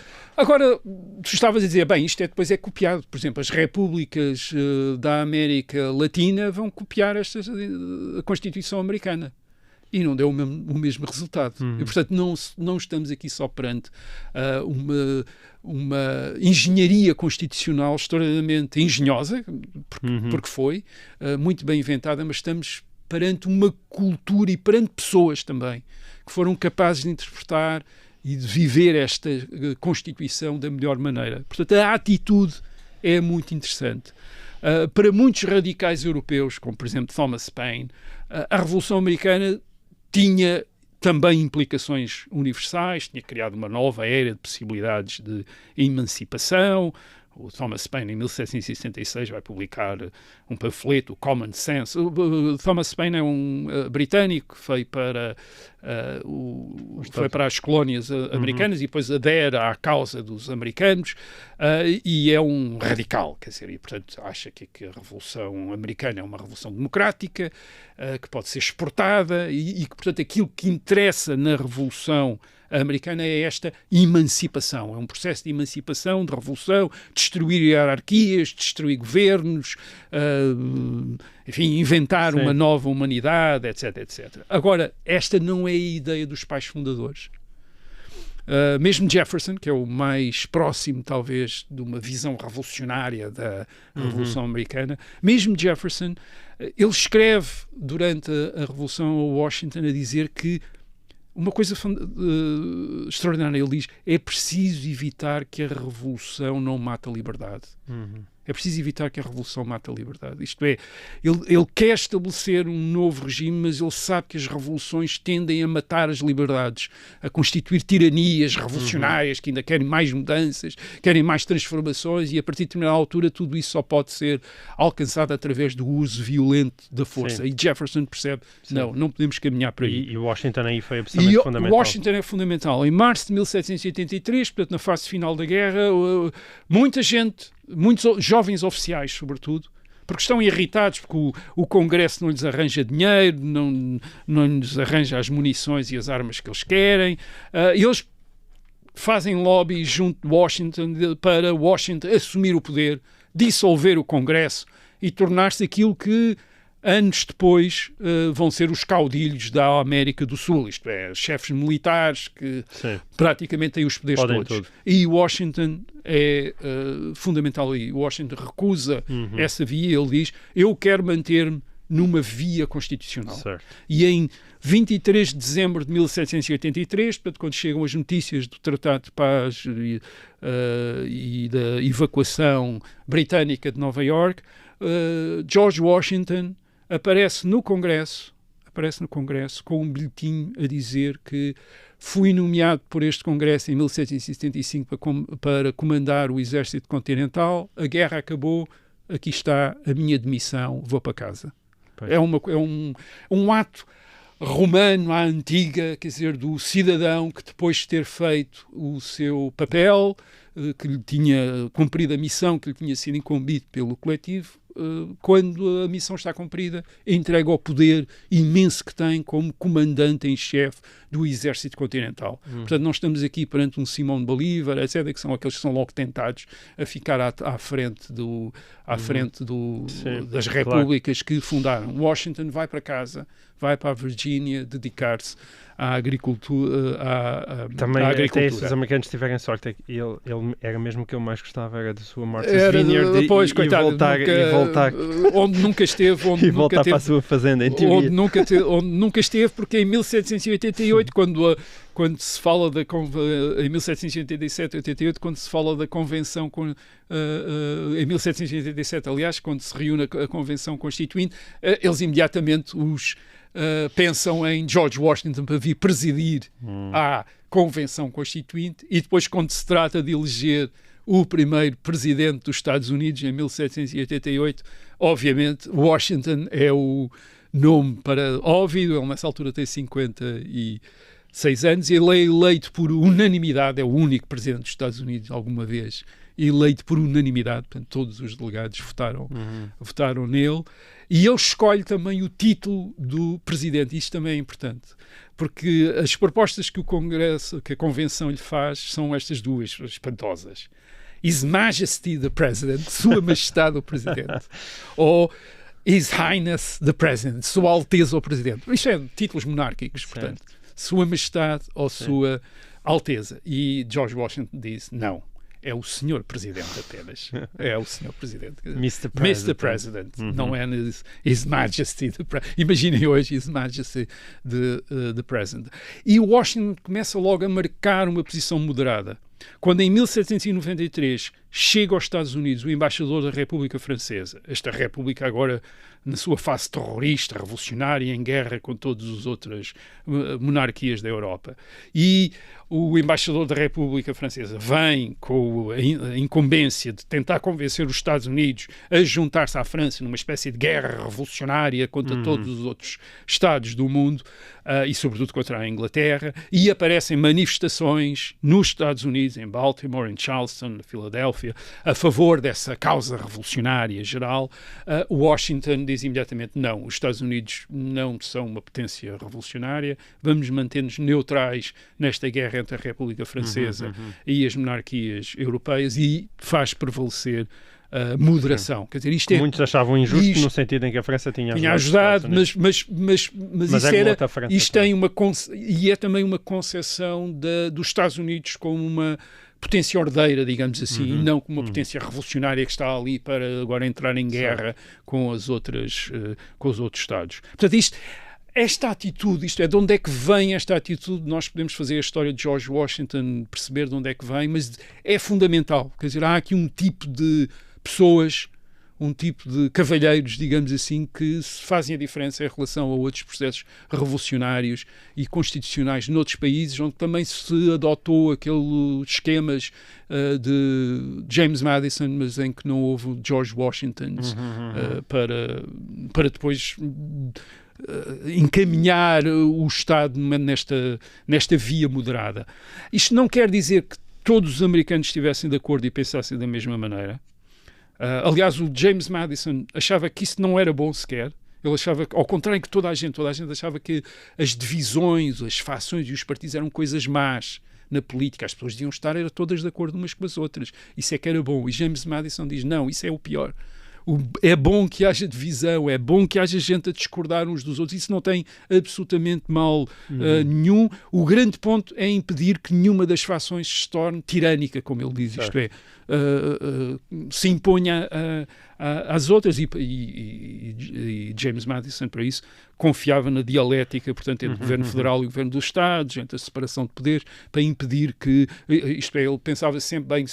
tu estavas a dizer, bem, isto depois é copiado. Por exemplo, as repúblicas da América Latina vão copiar a Constituição americana. E não deu o mesmo resultado. E, portanto, não estamos aqui só perante uma engenharia constitucional extraordinariamente engenhosa, porque foi muito bem inventada, mas estamos perante uma cultura e perante pessoas também que foram capazes de interpretar e de viver esta Constituição da melhor maneira. Portanto, a atitude é muito interessante. Para muitos radicais europeus, como por exemplo Thomas Paine, a Revolução Americana tinha também implicações universais, tinha criado uma nova era de possibilidades de emancipação. O Thomas Paine, em 1766, vai publicar um panfleto, o Common Sense. O Thomas Paine é um britânico que foi para as colónias americanas e depois adere à causa dos americanos e é um radical, quer dizer, e portanto acha que a Revolução Americana é uma revolução democrática, que pode ser exportada e que, portanto, aquilo que interessa na Revolução Americana é esta emancipação, é um processo de emancipação, de revolução, destruir hierarquias, destruir governos, enfim, inventar uma nova humanidade, etc, etc. Agora, esta não é a ideia dos pais fundadores. Mesmo Jefferson, que é o mais próximo, talvez, de uma visão revolucionária da Revolução Americana, mesmo Jefferson, ele escreve durante a Revolução a Washington a dizer que uma coisa extraordinária, ele diz, é preciso evitar que a revolução não mate a liberdade. É preciso evitar que a revolução mate a liberdade. Isto é, ele quer estabelecer um novo regime, mas ele sabe que as revoluções tendem a matar as liberdades, a constituir tiranias revolucionárias que ainda querem mais mudanças, querem mais transformações, e a partir de determinada altura tudo isso só pode ser alcançado através do uso violento da força. E Jefferson percebe, não podemos caminhar por aí. E Washington aí foi absolutamente fundamental. Washington é fundamental. Em março de 1783, portanto na fase final da guerra, muita gente, muitos jovens oficiais, sobretudo, porque estão irritados porque o Congresso não lhes arranja dinheiro, não lhes arranja as munições e as armas que eles querem. Eles fazem lobby junto de Washington para Washington assumir o poder, dissolver o Congresso e tornar-se aquilo que anos depois vão ser os caudilhos da América do Sul, isto é, chefes militares que praticamente têm os poderes todos. E Washington é fundamental aí. Washington recusa essa via, ele diz, eu quero manter-me numa via constitucional. E em 23 de dezembro de 1783, portanto, quando chegam as notícias do Tratado de Paz e da evacuação britânica de Nova Iorque, George Washington aparece no Congresso com um bilhetim a dizer que fui nomeado por este Congresso em 1775 para comandar o Exército Continental, a guerra acabou, aqui está a minha demissão, vou para casa. É um ato romano à antiga, quer dizer, do cidadão que depois de ter feito o seu papel, que lhe tinha cumprido a missão que lhe tinha sido incumbido pelo coletivo, quando a missão está cumprida, entrega o poder imenso que tem como comandante em chefe do Exército Continental. Portanto, não estamos aqui perante um Simão de Bolívar, etc., que são aqueles que são logo tentados a ficar à frente das repúblicas que fundaram. Washington vai para casa, vai para a Virgínia dedicar-se à agricultura. Também, à agricultura. até se os americanos tiverem sorte, ele era mesmo o que eu mais gostava, era da sua Martha's Vineyard coitado, e voltar voltar. Onde nunca esteve, e voltar para a sua fazenda, em teoria. Onde nunca esteve, porque em 1788, quando se fala em 1787-88, quando se fala da convenção em 1787, aliás, quando se reúne a convenção constituinte, eles imediatamente pensam em George Washington para vir presidir à convenção constituinte, e depois, quando se trata de eleger o primeiro presidente dos Estados Unidos em 1788, obviamente Washington é o nome para óbvio. Ele nessa altura tem 56 anos, ele é eleito por unanimidade, é o único presidente dos Estados Unidos alguma vez eleito por unanimidade, portanto todos os delegados votaram nele, e ele escolhe também o título do presidente. Isto também é importante, porque as propostas que a Convenção lhe faz são estas duas espantosas: His Majesty the President, Sua Majestade o Presidente, ou His Highness the President, Sua Alteza o Presidente. Isto é títulos monárquicos, portanto, Sua Majestade ou Sua Alteza. E George Washington diz não. É o Senhor Presidente apenas. É o Senhor Presidente. Mr. President. Não é His Majesty. Imaginem hoje His Majesty the President. E Washington começa logo a marcar uma posição moderada. Quando em 1793 chega aos Estados Unidos o embaixador da República Francesa, esta república agora na sua fase terrorista, revolucionária, em guerra com todas as outras monarquias da Europa, e o embaixador da República Francesa vem com a incumbência de tentar convencer os Estados Unidos a juntar-se à França numa espécie de guerra revolucionária contra todos os outros Estados do mundo, e sobretudo contra a Inglaterra, e aparecem manifestações nos Estados Unidos, em Baltimore, em Charleston, na Filadélfia, a favor dessa causa revolucionária geral. Washington diz imediatamente não, os Estados Unidos não são uma potência revolucionária, vamos manter-nos neutrais nesta guerra entre a República Francesa e as monarquias europeias, e faz prevalecer a moderação. Quer dizer, isto muitos achavam injusto no sentido em que a França tinha ajudado, mas isto tem uma e é também uma concepção dos Estados Unidos como uma potência ordeira, digamos assim, e não como uma potência revolucionária que está ali para agora entrar em guerra com os outros Estados. Portanto, esta atitude, isto é, de onde é que vem esta atitude? Nós podemos fazer a história de George Washington, perceber de onde é que vem, mas é fundamental. Quer dizer, há aqui um tipo de pessoas, um tipo de cavalheiros, digamos assim, que fazem a diferença em relação a outros processos revolucionários e constitucionais noutros países, onde também se adotou aqueles esquemas de James Madison, mas em que não houve George Washington para depois encaminhar o Estado nesta via moderada. Isto não quer dizer que todos os americanos estivessem de acordo e pensassem da mesma maneira. Aliás, o James Madison achava que isso não era bom sequer. Ele achava, ao contrário que toda a gente achava que as divisões, as fações e os partidos eram coisas más na política. As pessoas deviam estar todas de acordo umas com as outras. Isso é que era bom. E James Madison diz, não, isso é o pior. É bom que haja divisão, é bom que haja gente a discordar uns dos outros. Isso não tem absolutamente mal nenhum. O grande ponto é impedir que nenhuma das fações se torne tirânica, como ele diz. Isto é, se imponha às outras. E James Madison, para isso, confiava na dialética, portanto, entre o governo federal e o governo dos Estados, entre a separação de poderes, para impedir que, isto é, ele pensava sempre bem,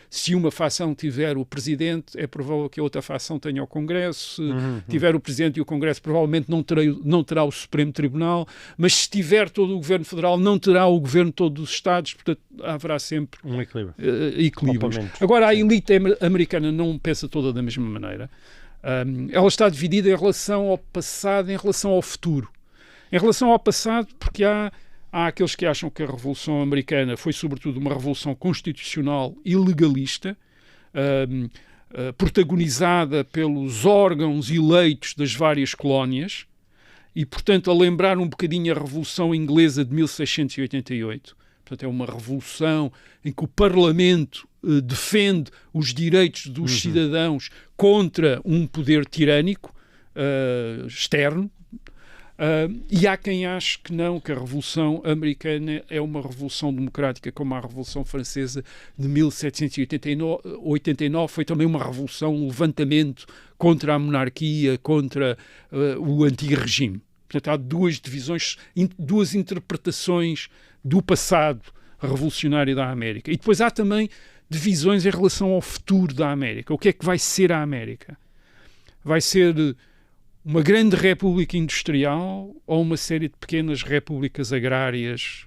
se uma fação tiver o presidente, é provável que a outra fação tenha o Congresso, se tiver o presidente e o Congresso, provavelmente não terá o Supremo Tribunal, mas se tiver todo o governo federal, não terá o governo de todos os Estados, portanto, haverá sempre um equilíbrio. Equilíbrios. Agora, a elite americana não pensa toda da mesma maneira. Ela está dividida em relação ao passado e em relação ao futuro. Em relação ao passado, porque há aqueles que acham que a Revolução Americana foi sobretudo uma revolução constitucional e legalista, protagonizada pelos órgãos eleitos das várias colónias, e, portanto, a lembrar um bocadinho a Revolução Inglesa de 1688. Portanto, é uma revolução em que o Parlamento defende os direitos dos cidadãos contra um poder tirânico externo. E há quem ache que não, que a Revolução Americana é uma revolução democrática como a Revolução Francesa de 1789 foi também uma revolução, um levantamento contra a monarquia, contra o antigo regime. Portanto, há duas divisões, duas interpretações do passado revolucionário da América. E depois há também divisões em relação ao futuro da América. O que é que vai ser a América? Vai ser uma grande república industrial ou uma série de pequenas repúblicas agrárias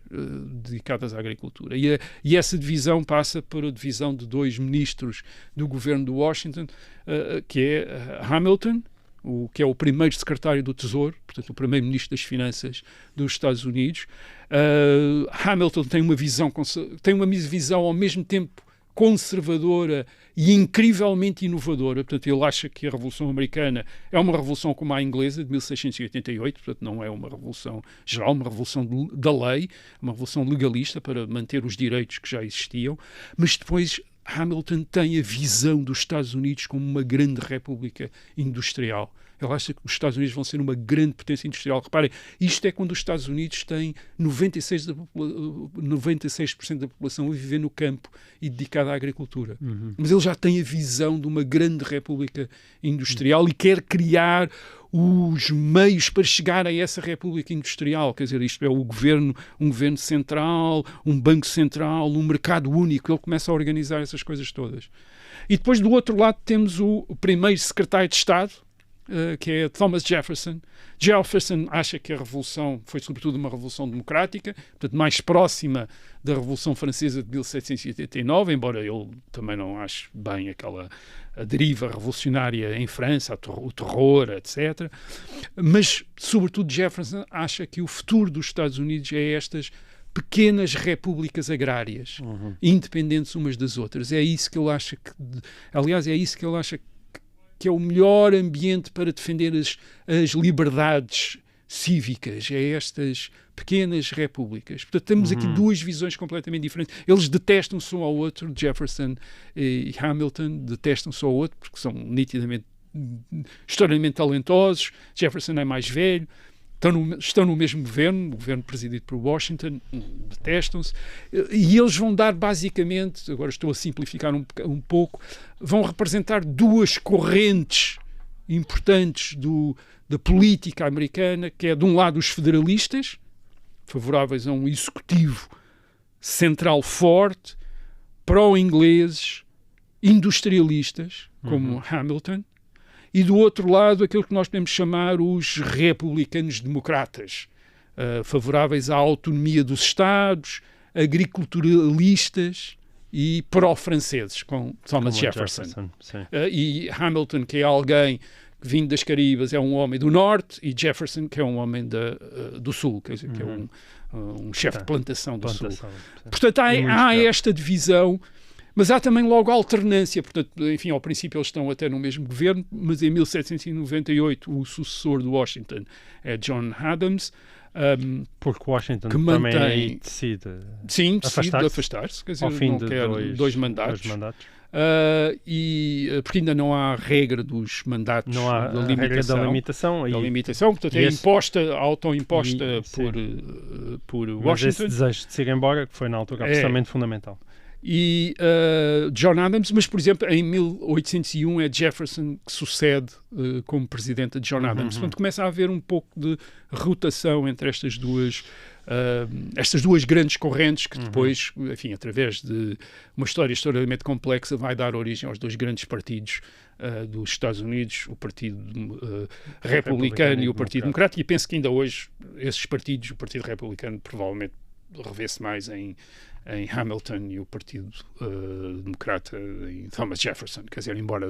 dedicadas à agricultura? E essa divisão passa por a divisão de dois ministros do governo de Washington, que é Hamilton, que é o primeiro secretário do Tesouro, portanto o primeiro-ministro das Finanças dos Estados Unidos. Hamilton tem uma visão ao mesmo tempo conservadora e incrivelmente inovadora. Portanto, ele acha que a Revolução Americana é uma revolução como a inglesa, de 1688, portanto, não é uma revolução geral, uma revolução da lei, uma revolução legalista para manter os direitos que já existiam, mas depois Hamilton tem a visão dos Estados Unidos como uma grande república industrial. Ele acha que os Estados Unidos vão ser uma grande potência industrial. Reparem, isto é quando os Estados Unidos têm 96% da população a viver no campo e dedicada à agricultura. Mas ele já tem a visão de uma grande república industrial e quer criar os meios para chegar a essa república industrial. Quer dizer, isto é um governo central, um banco central, um mercado único. Ele começa a organizar essas coisas todas. E depois, do outro lado, temos o primeiro secretário de Estado, que é Thomas Jefferson. Jefferson acha que a Revolução foi sobretudo uma revolução democrática, portanto mais próxima da Revolução Francesa de 1789, embora ele também não ache bem a deriva revolucionária em França, o terror, etc. Mas, sobretudo, Jefferson acha que o futuro dos Estados Unidos é estas pequenas repúblicas agrárias, independentes umas das outras. É isso que ele acha que é o melhor ambiente para defender as liberdades cívicas, é estas pequenas repúblicas. Portanto, temos aqui duas visões completamente diferentes. Eles detestam-se um ao outro, Jefferson e Hamilton detestam-se um ao outro, porque são nitidamente, extraordinariamente talentosos. Jefferson é mais velho, estão no mesmo governo, o governo presidido por Washington, detestam-se, e eles vão dar basicamente, agora estou a simplificar um pouco, vão representar duas correntes importantes da política americana, que é de um lado os federalistas, favoráveis a um executivo central forte, pró-ingleses, industrialistas, como Hamilton, e do outro lado aquilo que nós podemos chamar os republicanos democratas, favoráveis à autonomia dos Estados, agriculturalistas e pró-franceses, com Thomas Jefferson. E Hamilton, que é alguém que vindo das Caraíbas, é um homem do Norte, e Jefferson, que é um homem do Sul, quer dizer, que é um chefe de plantação do Sul. Portanto, há esta divisão. Mas há também logo a alternância, portanto, enfim, ao princípio eles estão até no mesmo governo, mas em 1798 o sucessor de Washington é John Adams. Porque Washington que também decide afastar-se, quer dizer, ao fim não de quer dois mandatos. Porque ainda não há regra dos mandatos, não há a regra da limitação. Portanto, é auto-imposta por Washington. Mas esse desejo de se ir embora, que foi na altura absolutamente fundamental. E John Adams, mas, por exemplo, em 1801 é Jefferson que sucede como presidente de John Adams. Portanto, começa a haver um pouco de rotação entre estas duas grandes correntes que depois, enfim, através de uma história extraordinariamente complexa, vai dar origem aos dois grandes partidos dos Estados Unidos, o Partido Republicano e o Partido Democrático. E penso que ainda hoje esses partidos, o Partido Republicano provavelmente revê-se mais em Hamilton e o Partido Democrata em Thomas Jefferson, quer dizer, embora,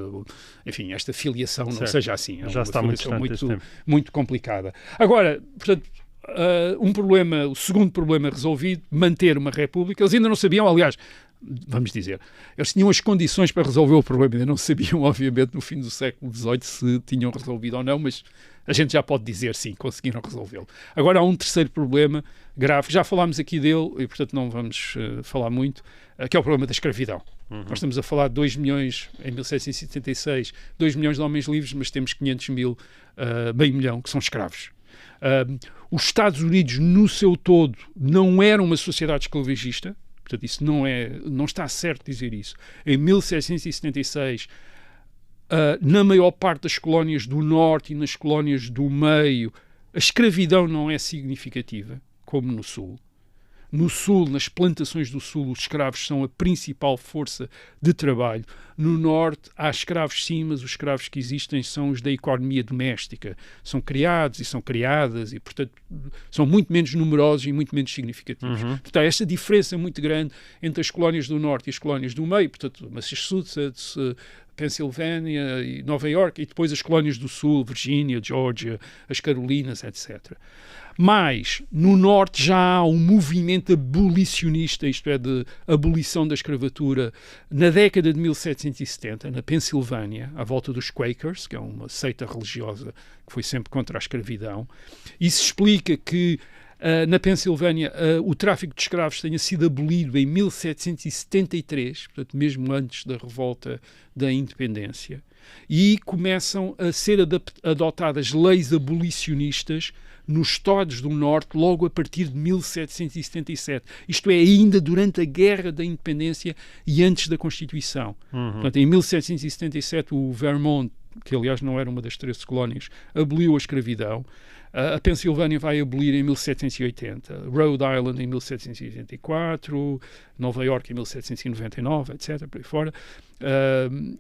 enfim, esta filiação não seja assim, é já está muito complicada. Agora, portanto, o segundo problema resolvido, manter uma república. Eles ainda não sabiam, aliás, vamos dizer, eles tinham as condições para resolver o problema, ainda não sabiam, obviamente, no fim do século XVIII se tinham resolvido ou não, mas a gente já pode dizer sim, conseguiram resolvê-lo. Agora há um terceiro problema grave, já falámos aqui dele e, portanto, não vamos falar muito, que é o problema da escravidão. Nós estamos a falar de 2 milhões, em 1776, 2 milhões de homens livres, mas temos 500 mil, meio milhão, que são escravos. Os Estados Unidos, no seu todo, não eram uma sociedade esclavagista, portanto, isso não está certo dizer isso. Em 1776, na maior parte das colónias do Norte e nas colónias do Meio, a escravidão não é significativa, como no Sul. No Sul, nas plantações do Sul, os escravos são a principal força de trabalho. No Norte, há escravos sim, mas os escravos que existem são os da economia doméstica. São criados e são criadas e, portanto, são muito menos numerosos e muito menos significativos. Portanto, há esta diferença muito grande entre as colónias do Norte e as colónias do Meio, portanto, Massachusetts, Pensilvânia e Nova York, e depois as colónias do Sul, Virgínia, Geórgia, as Carolinas, etc. Mas, no Norte já há um movimento abolicionista, isto é, de abolição da escravatura, na década de 1770, na Pensilvânia, à volta dos Quakers, que é uma seita religiosa que foi sempre contra a escravidão. Isso explica que na Pensilvânia o tráfico de escravos tenha sido abolido em 1773, portanto, mesmo antes da revolta da independência, e começam a ser adotadas leis abolicionistas nos Estados do Norte logo a partir de 1777. Isto é, ainda durante a Guerra da Independência e antes da Constituição. Portanto, em 1777 o Vermont, que aliás não era uma das 13 colónias, aboliu a escravidão. A Pensilvânia vai abolir em 1780, Rhode Island em 1784, Nova York em 1799, etc., por aí fora.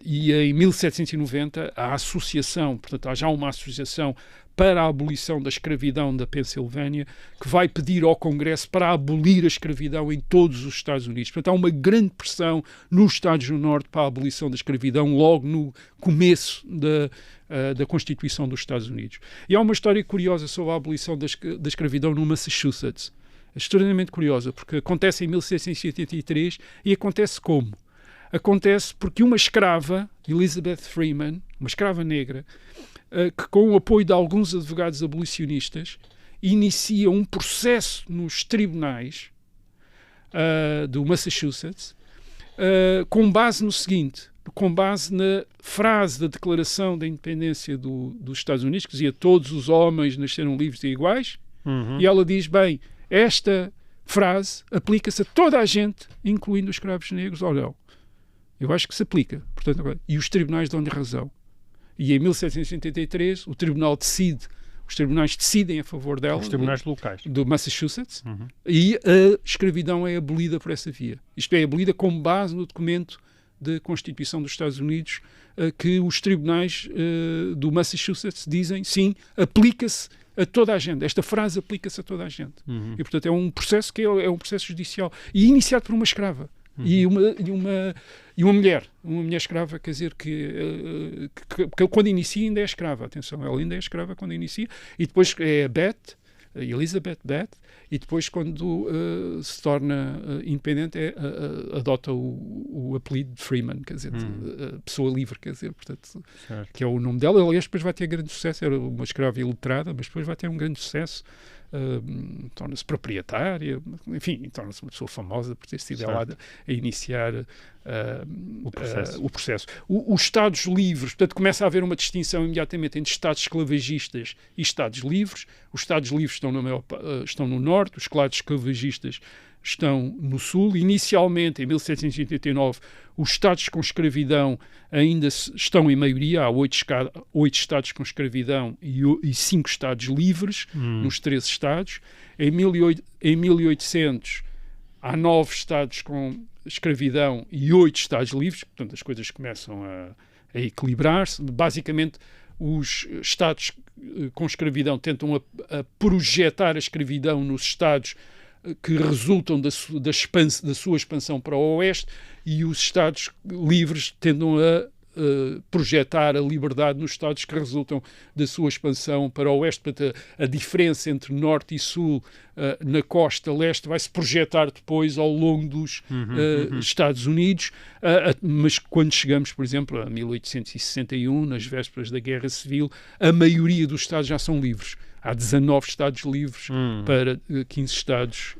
E em 1790 a associação, portanto há já uma associação para a abolição da escravidão da Pensilvânia, que vai pedir ao Congresso para abolir a escravidão em todos os Estados Unidos. Portanto, há uma grande pressão nos Estados do Norte para a abolição da escravidão logo no começo da Constituição dos Estados Unidos. E há uma história curiosa sobre a abolição da escravidão no Massachusetts. É extremamente curiosa, porque acontece em 1783 e acontece como? Acontece porque uma escrava, Elizabeth Freeman, uma escrava negra, que com o apoio de alguns advogados abolicionistas, inicia um processo nos tribunais do Massachusetts, com base no seguinte, com base na frase da Declaração da Independência dos Estados Unidos, que dizia todos os homens nasceram livres e iguais, e ela diz, bem, esta frase aplica-se a toda a gente, incluindo os escravos negros ou não. Eu acho que se aplica. Portanto, e os tribunais dão-lhe razão. E em 1783 os tribunais decidem a favor dela. Os tribunais locais. Do Massachusetts. E a escravidão é abolida por essa via. Isto é abolida com base no documento de Constituição dos Estados Unidos, que os tribunais do Massachusetts dizem, sim, aplica-se a toda a gente. Esta frase aplica-se a toda a gente. E, portanto, é um processo que é um processo judicial. E iniciado por uma escrava. E uma mulher escrava, quer dizer, que quando inicia ainda é escrava, atenção, ela ainda é escrava quando inicia, e depois é a Elizabeth Beth, e depois quando se torna independente adota o apelido de Freeman, quer dizer, pessoa livre, quer dizer, portanto, que é o nome dela. Aliás, depois vai ter grande sucesso, era uma escrava iletrada, mas depois vai ter um grande sucesso. Torna-se proprietária, enfim, torna-se uma pessoa famosa por ter sido ela a iniciar o processo. Os Estados livres, portanto, começa a haver uma distinção imediatamente entre Estados esclavagistas e Estados livres. Os Estados livres estão no Norte, os esclavagistas estão no Sul. Inicialmente, em 1789, os Estados com escravidão ainda estão em maioria. Há 8 Estados com escravidão e 5 Estados livres nos 13 Estados. Em 1800, há 9 Estados com escravidão e 8 Estados livres. Portanto, as coisas começam a equilibrar-se. Basicamente, os Estados com escravidão tentam a projetar a escravidão nos Estados que resultam da sua expansão para o Oeste, e os Estados livres tendam a projetar a liberdade nos Estados que resultam da sua expansão para o Oeste. Portanto, a diferença entre Norte e Sul na costa leste vai-se projetar depois ao longo dos Estados Unidos, mas quando chegamos, por exemplo, a 1861, nas vésperas da Guerra Civil, a maioria dos Estados já são livres. Há 19 Estados livres para 15 Estados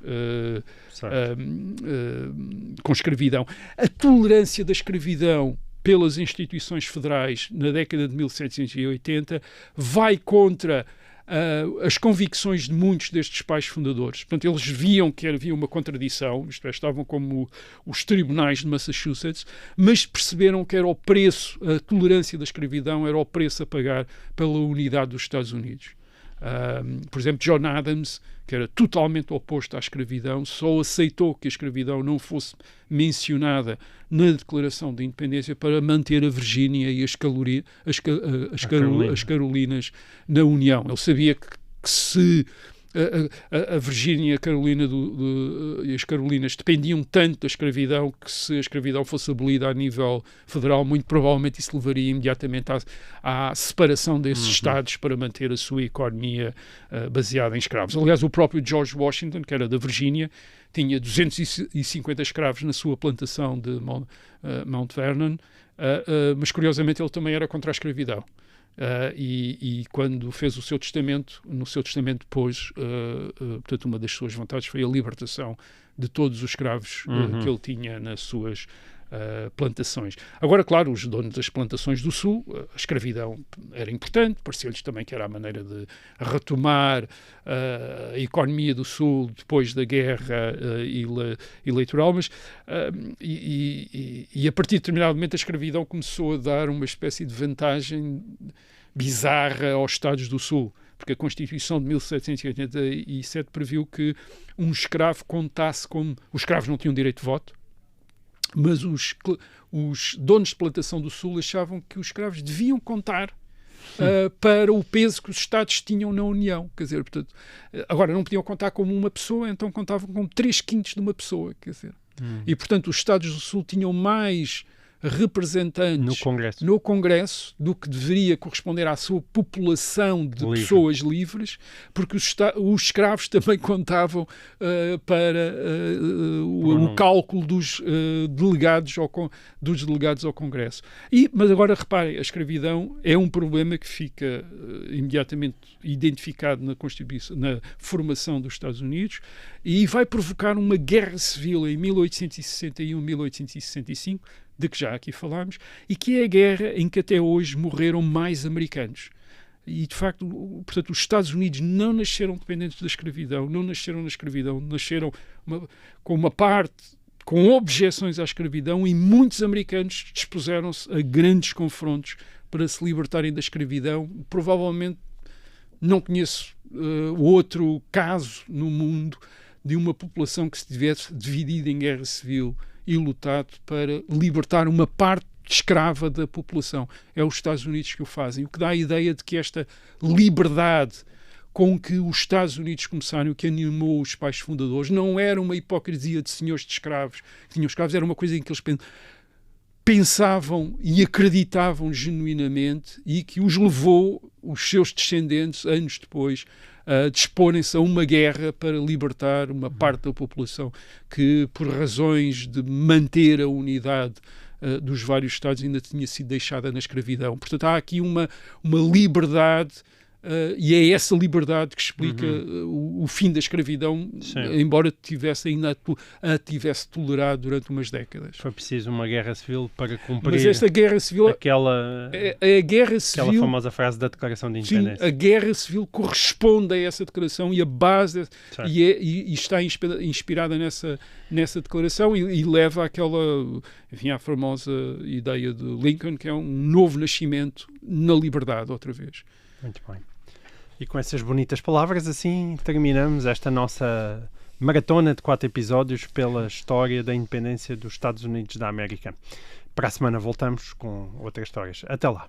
com escravidão. A tolerância da escravidão pelas instituições federais na década de 1780 vai contra as convicções de muitos destes pais fundadores. Portanto, eles viam que havia uma contradição, isto é, estavam como os tribunais de Massachusetts, mas perceberam que era o preço, a tolerância da escravidão era o preço a pagar pela unidade dos Estados Unidos. Por exemplo, John Adams, que era totalmente oposto à escravidão, só aceitou que a escravidão não fosse mencionada na Declaração de Independência para manter a Virgínia e as Carolinas na União. Ele sabia que se a Virgínia e a Carolina e as Carolinas dependiam tanto da escravidão que se a escravidão fosse abolida a nível federal, muito provavelmente isso levaria imediatamente à separação desses estados para manter a sua economia baseada em escravos. Aliás, o próprio George Washington, que era da Virgínia, tinha 250 escravos na sua plantação de Mount Vernon, mas curiosamente ele também era contra a escravidão. E quando fez o seu testamento, no seu testamento pôs, portanto, uma das suas vontades foi a libertação de todos os escravos que ele tinha nas suas plantações. Agora, claro, os donos das plantações do Sul, a escravidão era importante, parecia-lhes também que era a maneira de retomar a economia do Sul depois da guerra eleitoral, mas a partir de determinado momento a escravidão começou a dar uma espécie de vantagem bizarra aos Estados do Sul, porque a Constituição de 1787 previu que um escravo contasse como... Os escravos não tinham direito de voto, mas os donos de plantação do Sul achavam que os escravos deviam contar para o peso que os Estados tinham na União. Quer dizer, portanto, agora não podiam contar como uma pessoa, então contavam como 3/5 de uma pessoa. Quer dizer. E, portanto, os Estados do Sul tinham mais representantes no Congresso do que deveria corresponder à sua população de pessoas livres, porque os escravos também contavam para o cálculo dos delegados ao Congresso. Mas agora reparem, a escravidão é um problema que fica imediatamente identificado na Constituição, na formação dos Estados Unidos, e vai provocar uma guerra civil em 1861-1865, de que já aqui falámos, e que é a guerra em que até hoje morreram mais americanos. E, de facto, portanto, os Estados Unidos não nasceram dependentes da escravidão, não nasceram na escravidão, nasceram com uma parte, com objeções à escravidão, e muitos americanos dispuseram-se a grandes confrontos para se libertarem da escravidão. Provavelmente não conheço outro caso no mundo de uma população que se tivesse dividido em guerra civil e lutado para libertar uma parte escrava da população. É os Estados Unidos que o fazem, o que dá a ideia de que esta liberdade com que os Estados Unidos começaram, o que animou os pais fundadores, não era uma hipocrisia de senhores de escravos que tinham escravos, era uma coisa em que eles pensavam e acreditavam genuinamente, e que os levou, os seus descendentes, anos depois, a disporem-se a uma guerra para libertar uma parte da população que, por razões de manter a unidade dos vários Estados, ainda tinha sido deixada na escravidão. Portanto, há aqui uma liberdade, e é essa liberdade que explica o fim da escravidão, embora ainda a tivesse tolerado durante umas décadas. Foi preciso uma guerra civil para cumprir. Mas esta guerra civil, aquela famosa frase da Declaração de Independência. Sim, a guerra civil corresponde a essa declaração, e a base e está inspirada nessa declaração, e leva àquela, enfim, à famosa ideia de Lincoln, que é um novo nascimento na liberdade, outra vez. Muito bem. E com essas bonitas palavras, assim terminamos esta nossa maratona de 4 episódios pela história da independência dos Estados Unidos da América. Para a semana voltamos com outras histórias. Até lá.